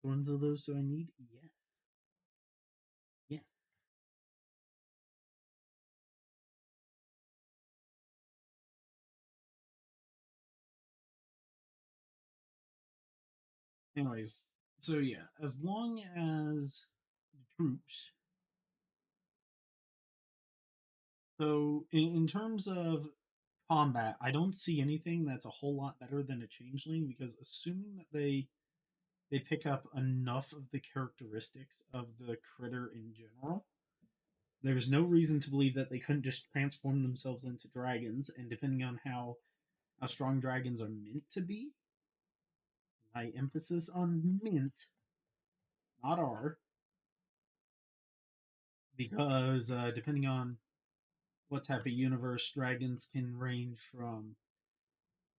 Ones of those do I need? Yes. Yeah. Anyways, so yeah, as long as the troops. So in terms of combat, I don't see anything that's a whole lot better than a changeling because assuming that they pick up enough of the characteristics of the critter in general, there's no reason to believe that they couldn't just transform themselves into dragons. And depending on how strong dragons are meant to be, my emphasis on mint, not are, because depending on what type of universe, dragons can range from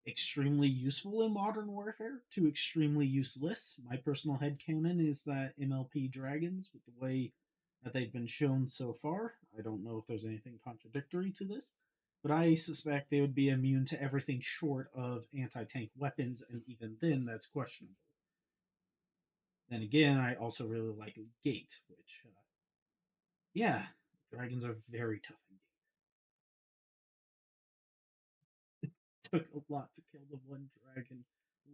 extremely useful in modern warfare to extremely useless. My personal headcanon is that MLP dragons, with the way that they've been shown so far, I don't know if there's anything contradictory to this, but I suspect they would be immune to everything short of anti tank weapons, and even then, that's questionable. Then again, I also really like Gate, which, yeah, dragons are very tough in Gate. Took a lot to kill the one dragon.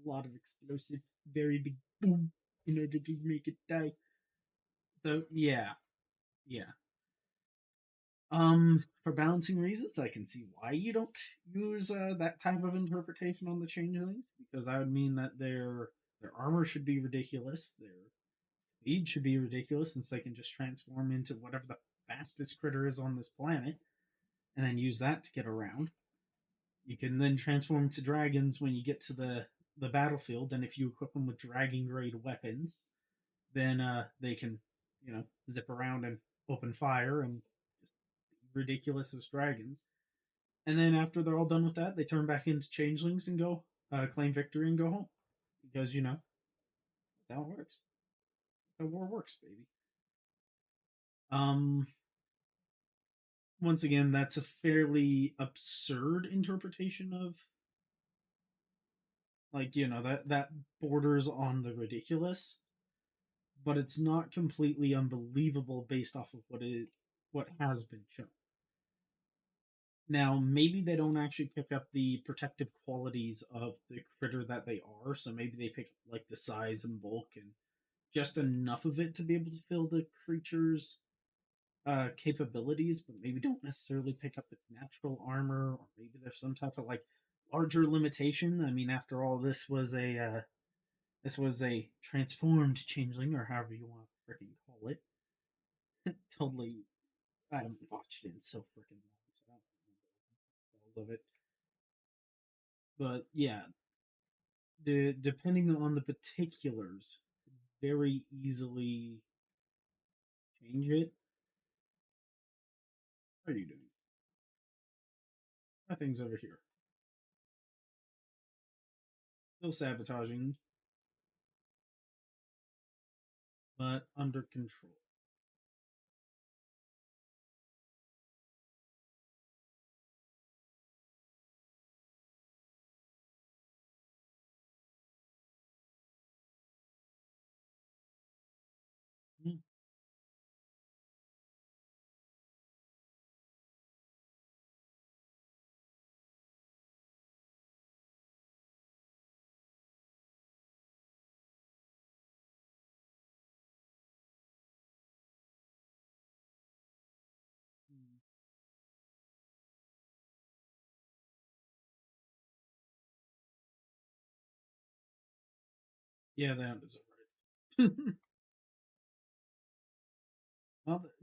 A lot of explosive, very big boom in order to make it die. So yeah, yeah. For balancing reasons, I can see why you don't use that type of interpretation on the changelings, because that would mean that their armor should be ridiculous, their speed should be ridiculous, since they can just transform into whatever the fastest critter is on this planet, and then use that to get around. You can then transform to dragons when you get to the battlefield, and if you equip them with dragon grade weapons, then they can, zip around and open fire and just be ridiculous as dragons. And then after they're all done with that, they turn back into changelings and go claim victory and go home, because that's how it works. That's how war works, baby. Um, Once again, that's a fairly absurd interpretation of, like, that borders on the ridiculous, but it's not completely unbelievable based off of what has been shown. Now, maybe they don't actually pick up the protective qualities of the critter that they are, so maybe they pick up like the size and bulk and just enough of it to be able to fill the creature's capabilities, but maybe don't necessarily pick up its natural armor, or maybe there's some type of like larger limitation. I mean, after all, this was a transformed changeling, or however you want to freaking call it. Totally, I haven't watched it in so freaking long, so I don't remember all of it. But yeah, depending on the particulars, very easily change it. How are you doing? Nothing's over here. Still sabotaging, but under control. Hmm. Yeah, that is alright.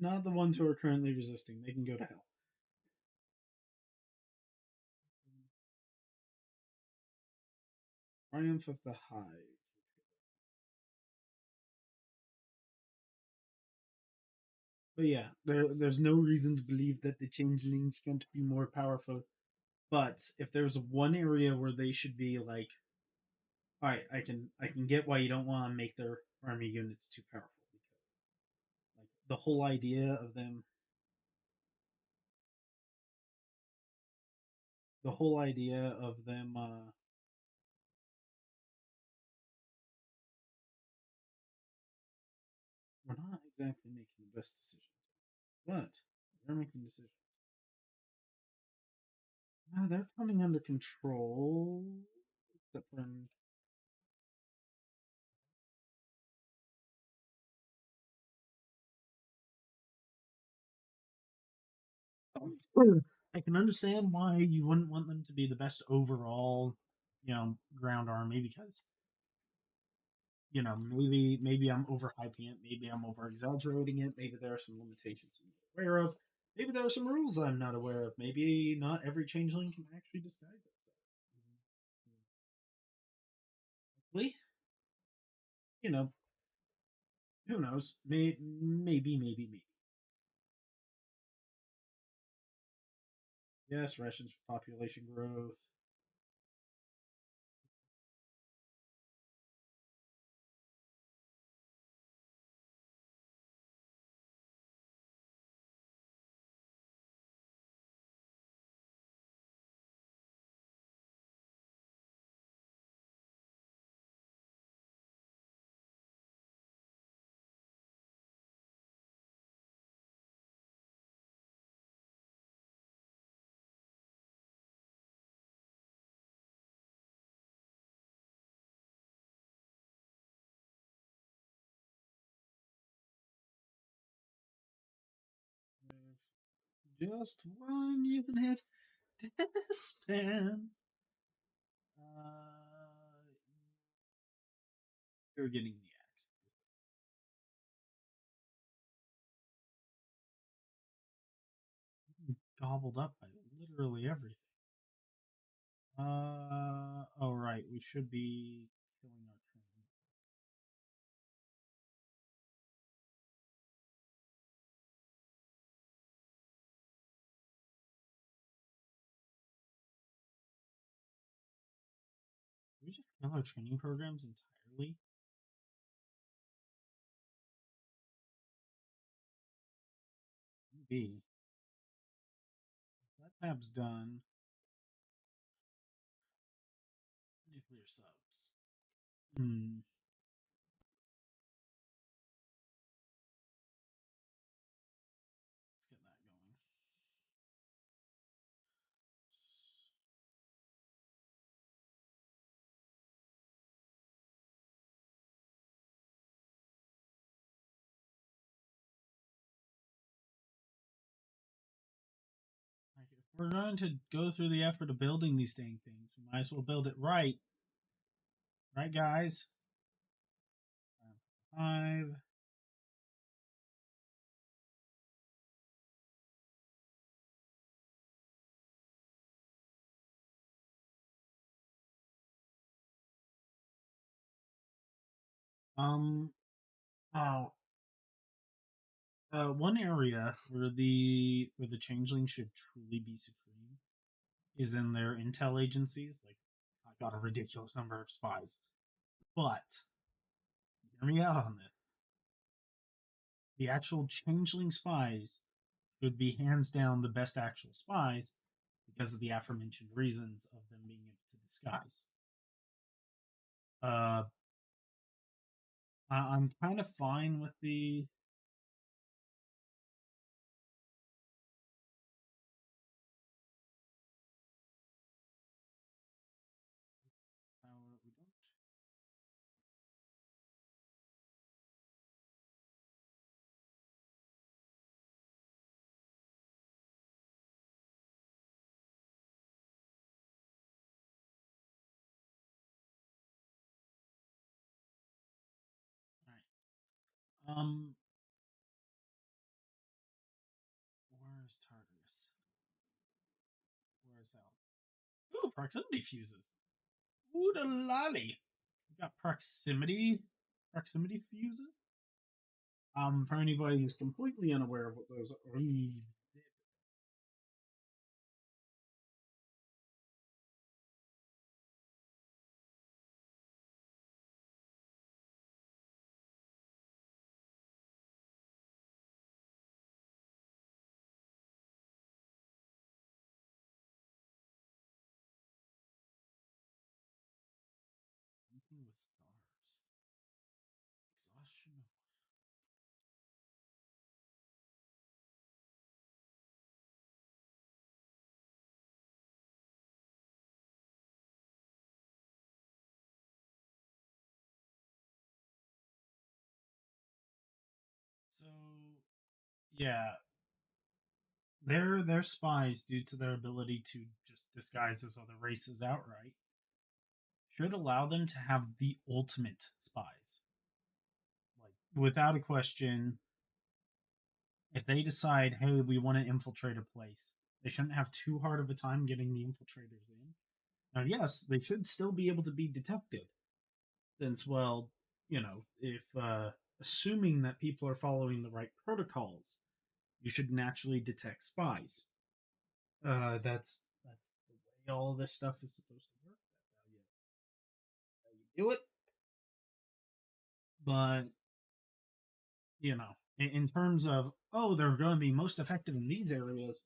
Not the ones who are currently resisting. They can go to hell. Triumph of the Hive. But yeah, there's no reason to believe that the changeling's going to be more powerful. But if there's one area where they should be like, all right, I can get why you don't want to make their army units too powerful, because like the whole idea of them, we're not exactly making the best decisions, but they're making decisions. No, they're coming under control. Except for I can understand why you wouldn't want them to be the best overall, ground army, because maybe I'm overhyping it, maybe I'm over exaggerating it, maybe there are some limitations I'm not aware of, maybe there are some rules I'm not aware of, maybe not every changeling can actually disguise itself. Hopefully, you know, who knows? Maybe. Yes, rations for population growth. Just one you can have dispense. You're getting the axe. Gobbled up by literally everything. Oh right, we should be killing our train. Did we just kill our training programs entirely? Maybe. That tab's done. Nuclear subs. Hmm. Let's get that going. Like, if we're going to go through the effort of building these dang things, we might as well build it right. Right, guys? 5. Um. Oh. One area where the changeling should truly be supreme is in their intel agencies. Like, I've got a ridiculous number of spies, but hear me out on this. The actual changeling spies should be hands down the best actual spies because of the aforementioned reasons of them being able to disguise. Uh, I'm kind of fine with the. We don't. All right. Where is Tartarus? Where is Al? Ooh, proximity fuses. Ooh, the lolly. We got proximity fuses. For anybody who's completely unaware of what those are, anything with stars. Exhaustion of. So yeah, they're spies due to their ability to just disguise as other races outright. Should allow them to have the ultimate spies. Like, without a question, if they decide, hey, we want to infiltrate a place, they shouldn't have too hard of a time getting the infiltrators in. Now, yes, they should still be able to be detected, since, well, if assuming that people are following the right protocols, you should naturally detect spies. That's the way all this stuff is supposed to work. That's how you do it. But in terms of, oh, they're going to be most effective in these areas,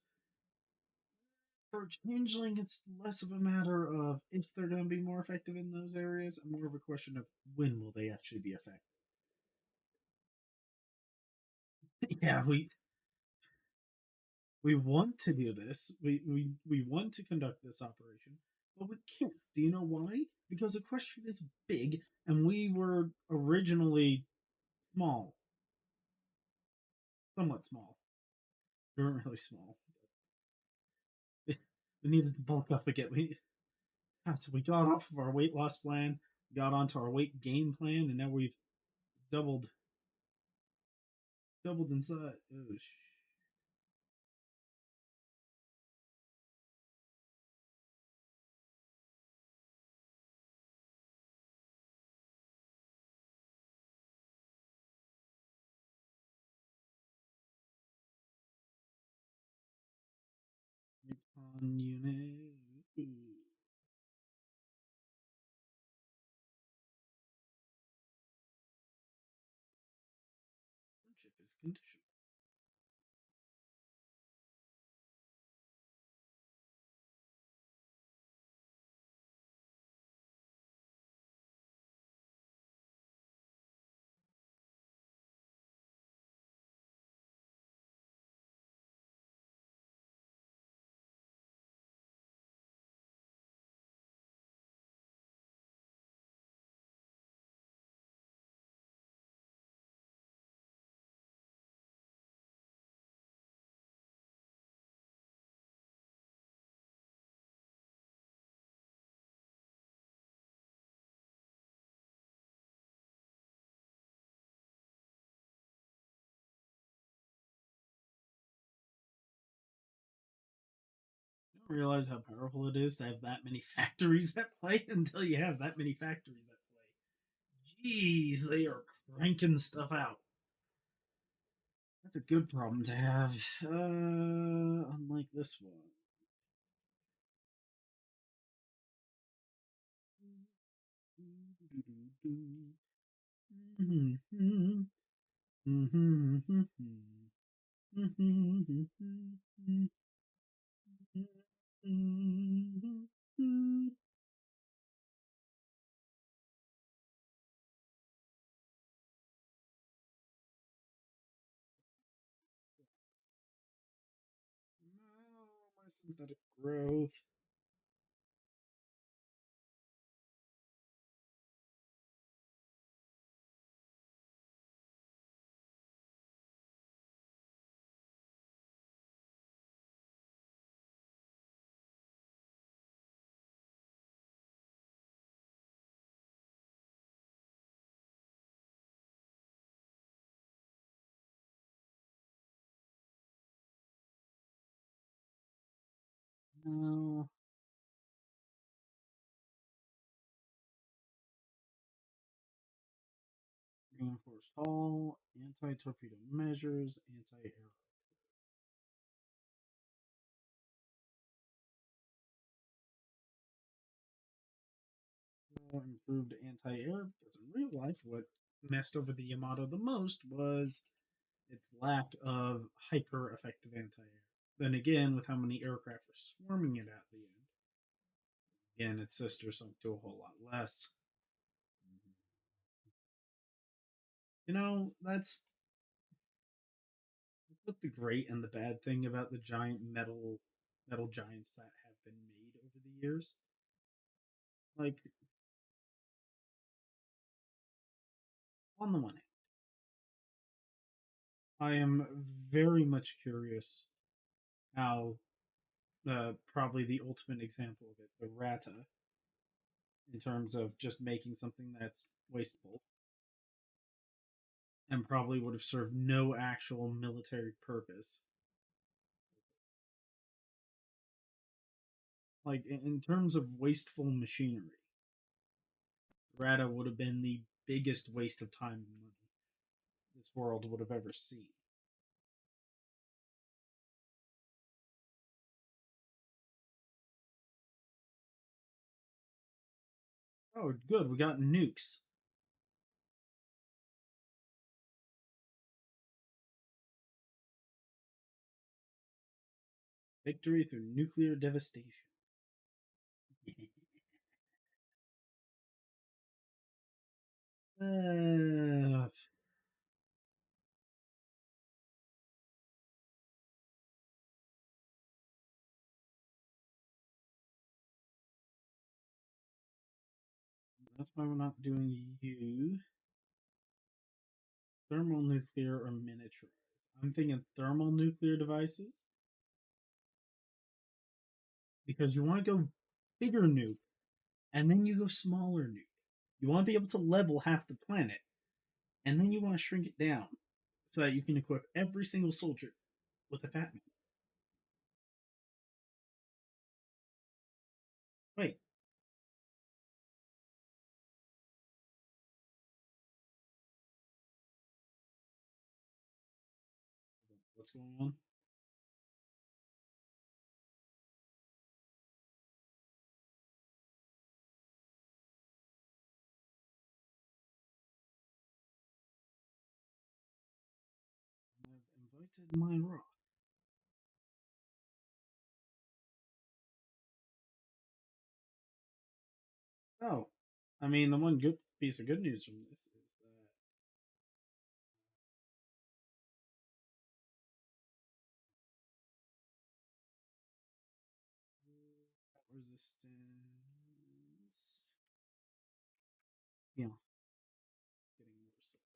for changeling, it's less of a matter of if they're going to be more effective in those areas, and more of a question of when will they actually be effective. Yeah, we want to do this. We want to conduct this operation, but we can't. Do you know why? Because the question is big, and we were originally small, somewhat small. We weren't really small. We needed to bulk up again. So we got off of our weight loss plan, got onto our weight gain plan, and now we've doubled doubled inside. Oh, on unit. Friendship is conditional. You don't realize how powerful it is to have that many factories at play until you have that many factories at play. Jeez, they are cranking stuff out. That's a good problem to have. Unlike this one. No, my synthetic growth. No. Reinforced hull, anti-torpedo measures, anti-air. Improved anti-air, because in real life, what messed over the Yamato the most was its lack of hyper effective anti-air. Then again, with how many aircraft were swarming it at the end, again, its sister sunk to a whole lot less. You know, that's what the great and the bad thing about the giant metal giants that have been made over the years. Like, on the one hand, I am very much curious how probably the ultimate example of it, the Rata, in terms of just making something that's wasteful and probably would have served no actual military purpose. Like in terms of wasteful machinery, Rata would have been the biggest waste of time and money this world would have ever seen. Oh, good, we got nukes. Victory through nuclear devastation. uh, that's why we're not doing you. Thermal nuclear or miniaturized. I'm thinking thermal nuclear devices. because you want to go bigger nuke, and then you go smaller nuke. You want to be able to level half the planet, and then you want to shrink it down so that you can equip every single soldier with a fat man. Wait, what's going on? I've invited my rock. Oh, I mean, the one good piece of good news from this is that resistance. Yeah, getting more stuff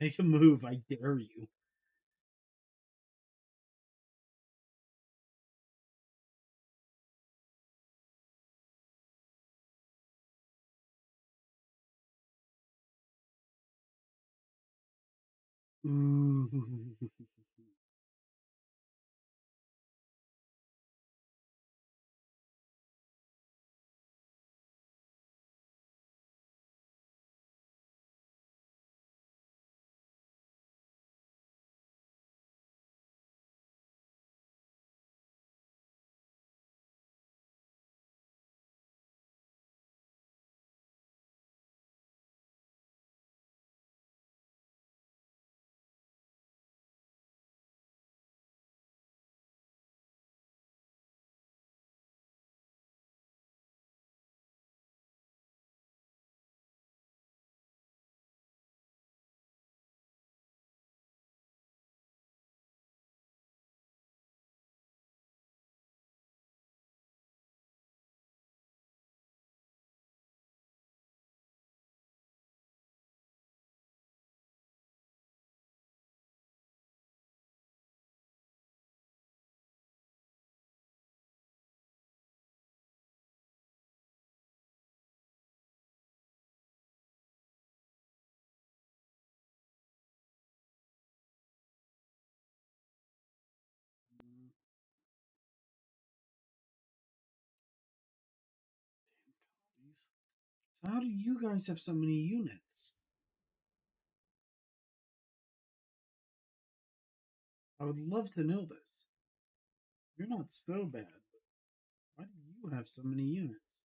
there. Make a move, I dare you. Ooh. So how do you guys have so many units? I would love to know this. You're not so bad, but why do you have so many units?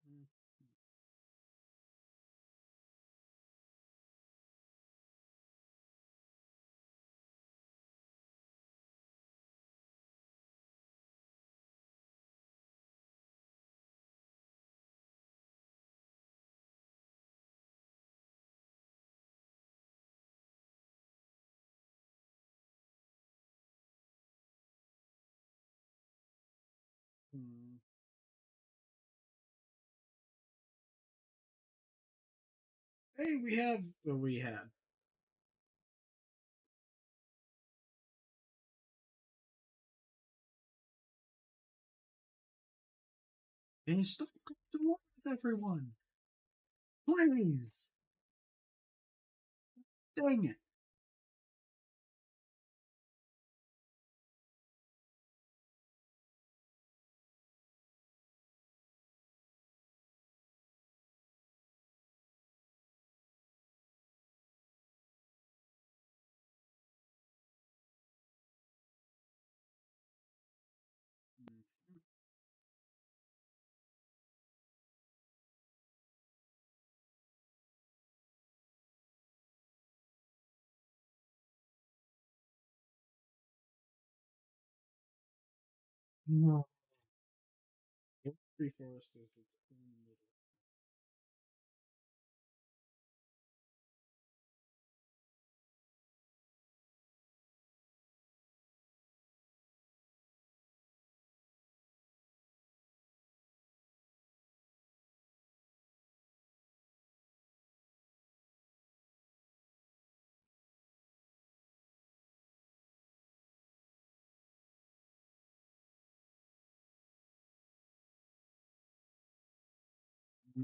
Hmm. Hmm. Hey, we have what we had. And stop going to war with everyone. Please. Dang it. No. Every forest is its own little.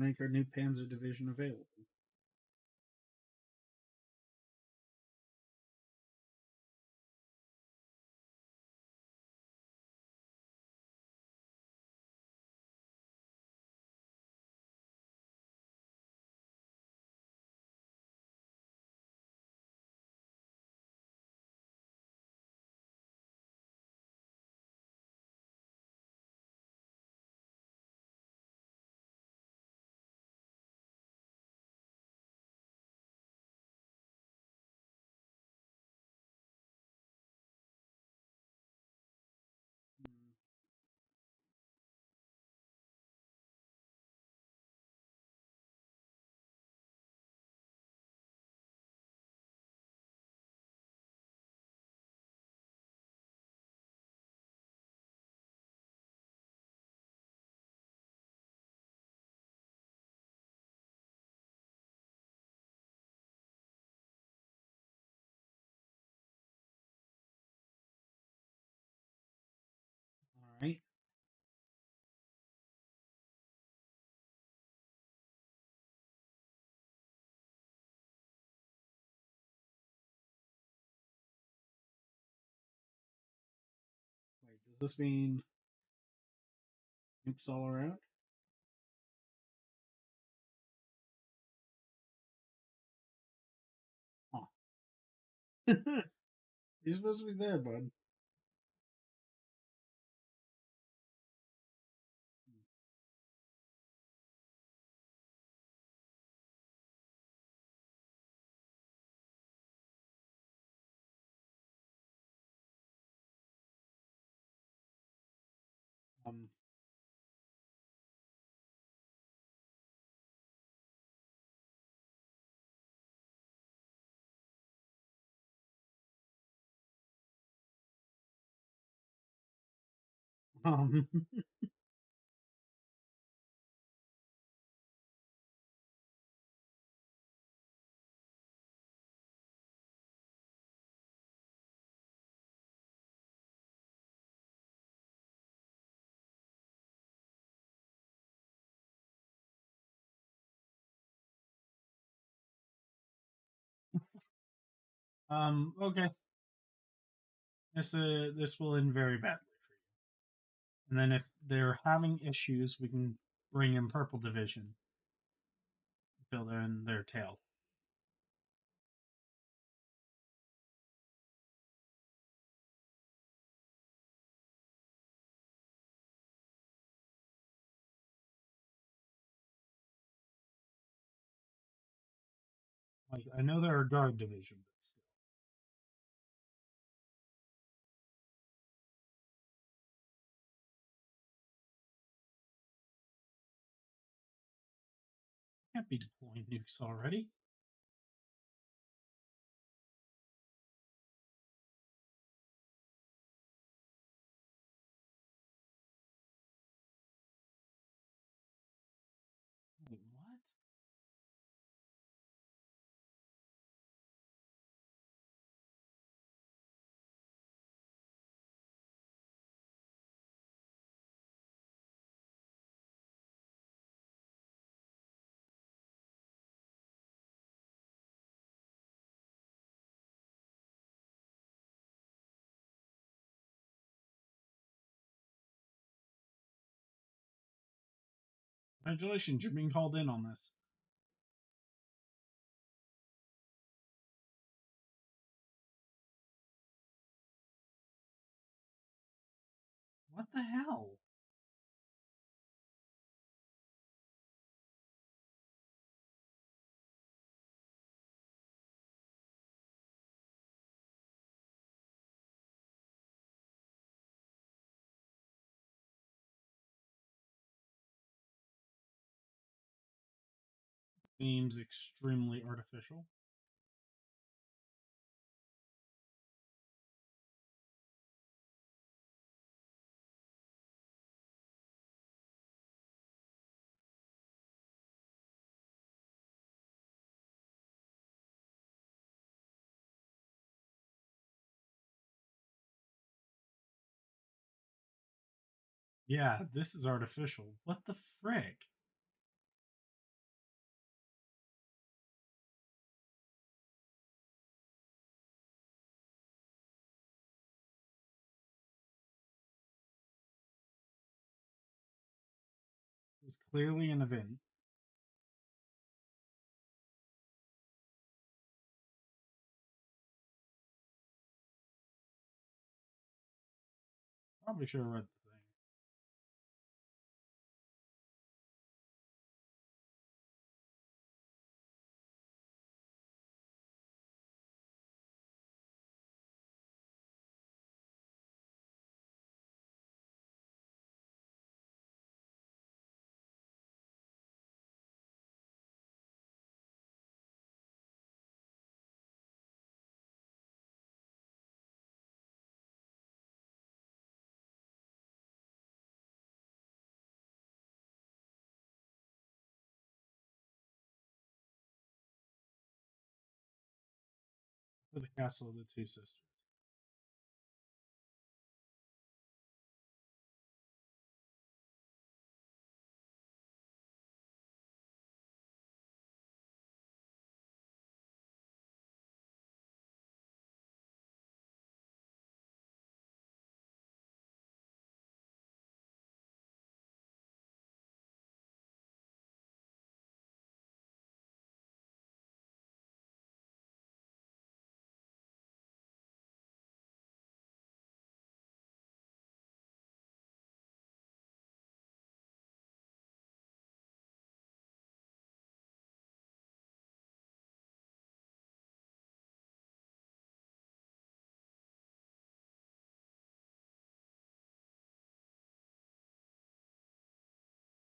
Make our new Panzer division available. All right. Wait, does this mean nukes all around? Huh. You're supposed to be there, bud. Um, um, okay. This will end very badly for you. And then if they're having issues, we can bring in Purple Division, fill in their tail. Like I know they're a guard division, but still. Can't be deploying nukes already. Wait, what? Congratulations, you're being called in on this. What the hell? Seems extremely artificial. Yeah, this is artificial. What the frick? This is clearly an event. Probably should have read the thing. For the Castle of the Two Sisters.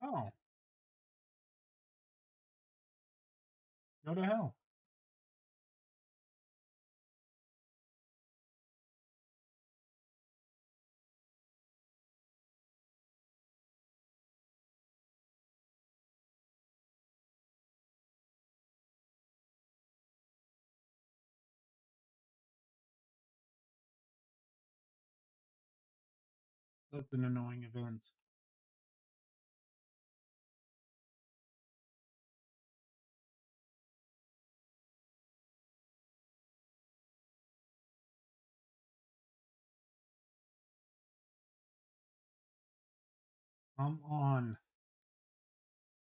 Oh, go to hell. That's an annoying event. Come on.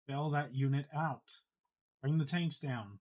Bail that unit out. Bring the tanks down.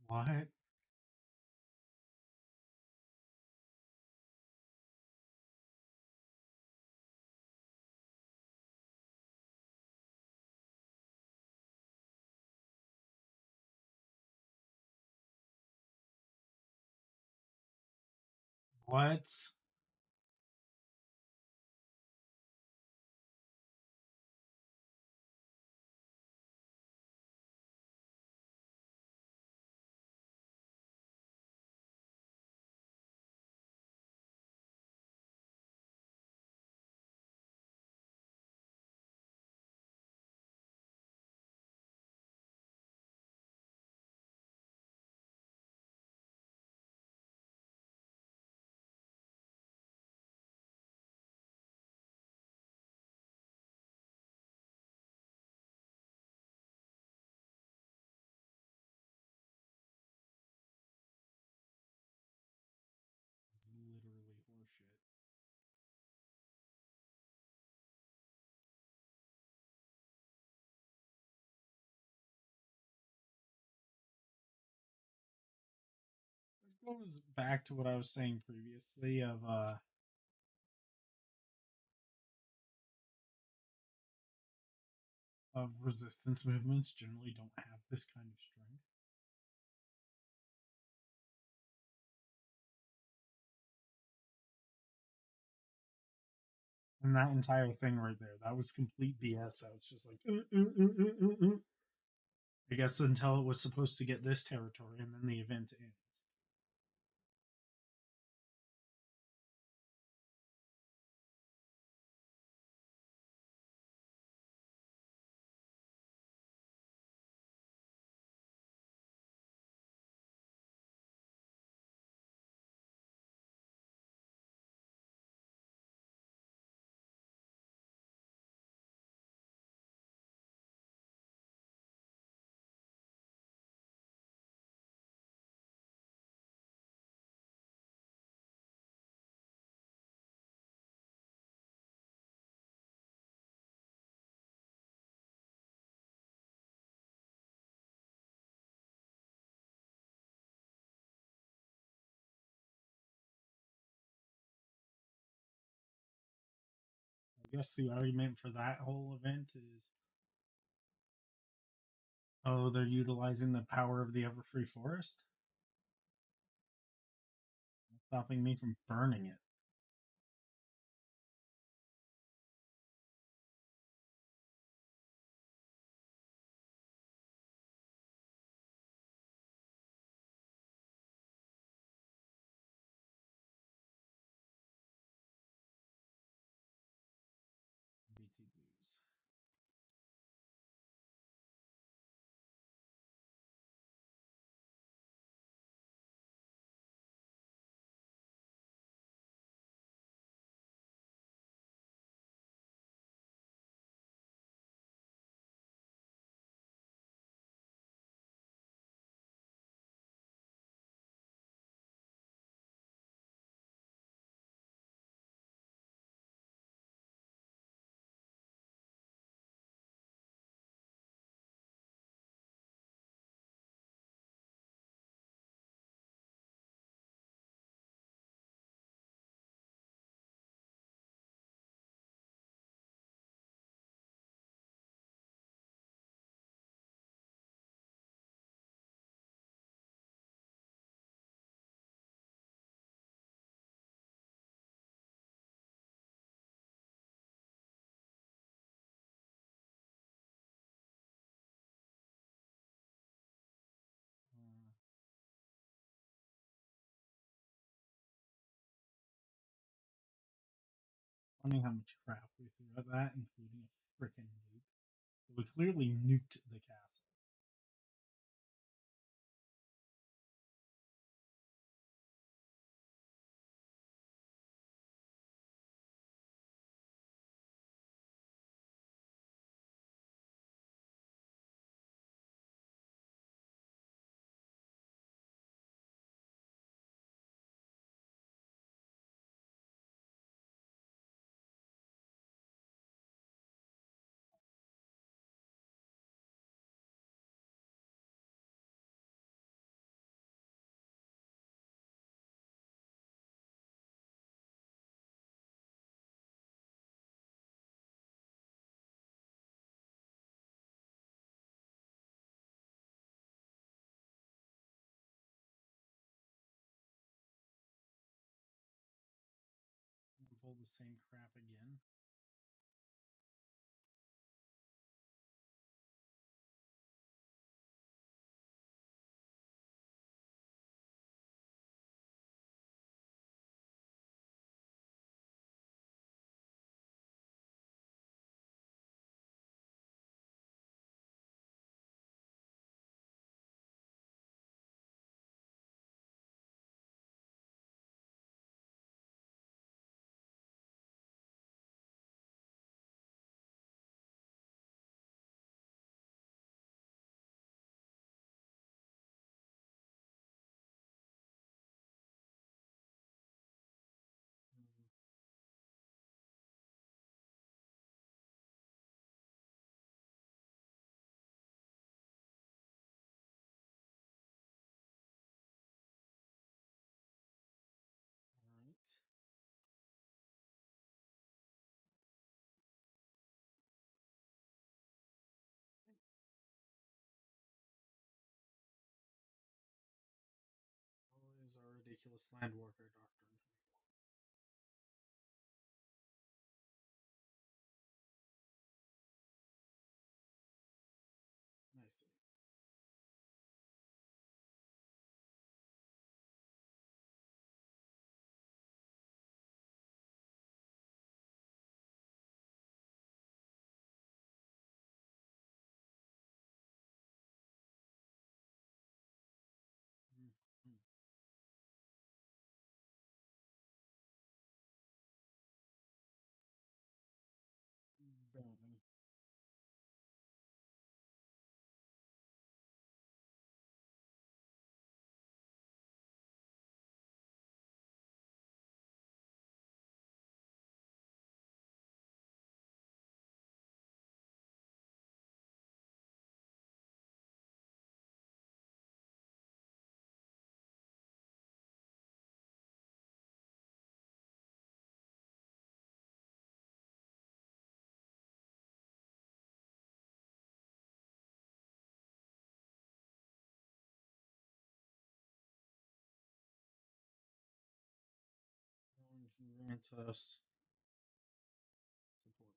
What? What? goes back to what I was saying previously of resistance movements generally don't have this kind of strength. And that entire thing right there, that was complete BS. I was just like, I guess until it was supposed to get this territory, and then the event ends. I guess the argument for that whole event is, oh, they're utilizing the power of the Everfree Forest, stopping me from burning it. BT Blues. Uh, Funny how much crap we threw at that, including a freaking nuke. We clearly nuked the castle. Pull the same crap again. ridiculous land warfare doctrine. Nicely. Mm-hmm. Boom. Going to grant us support.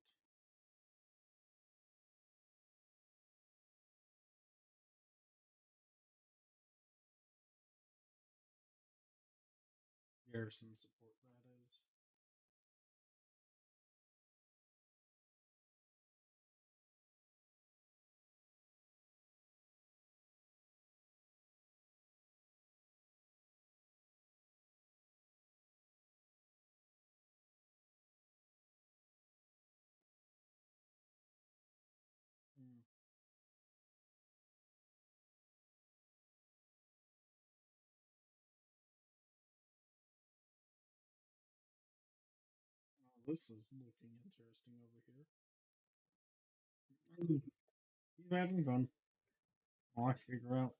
Garrison support, that is. Mm. Oh, this is looking interesting over here. Keep having fun. I'll figure out.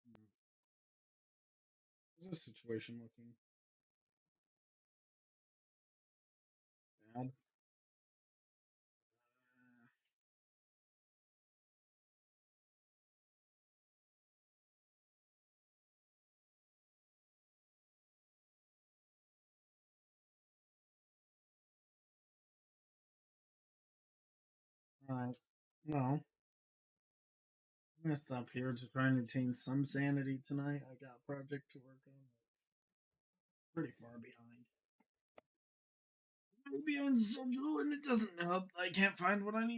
Mm. Is this situation looking bad? Alright. No. I'm gonna stop here to try and retain some sanity tonight. I got a project to work on that's pretty far behind. Behind schedule, and it doesn't help. I can't find what I need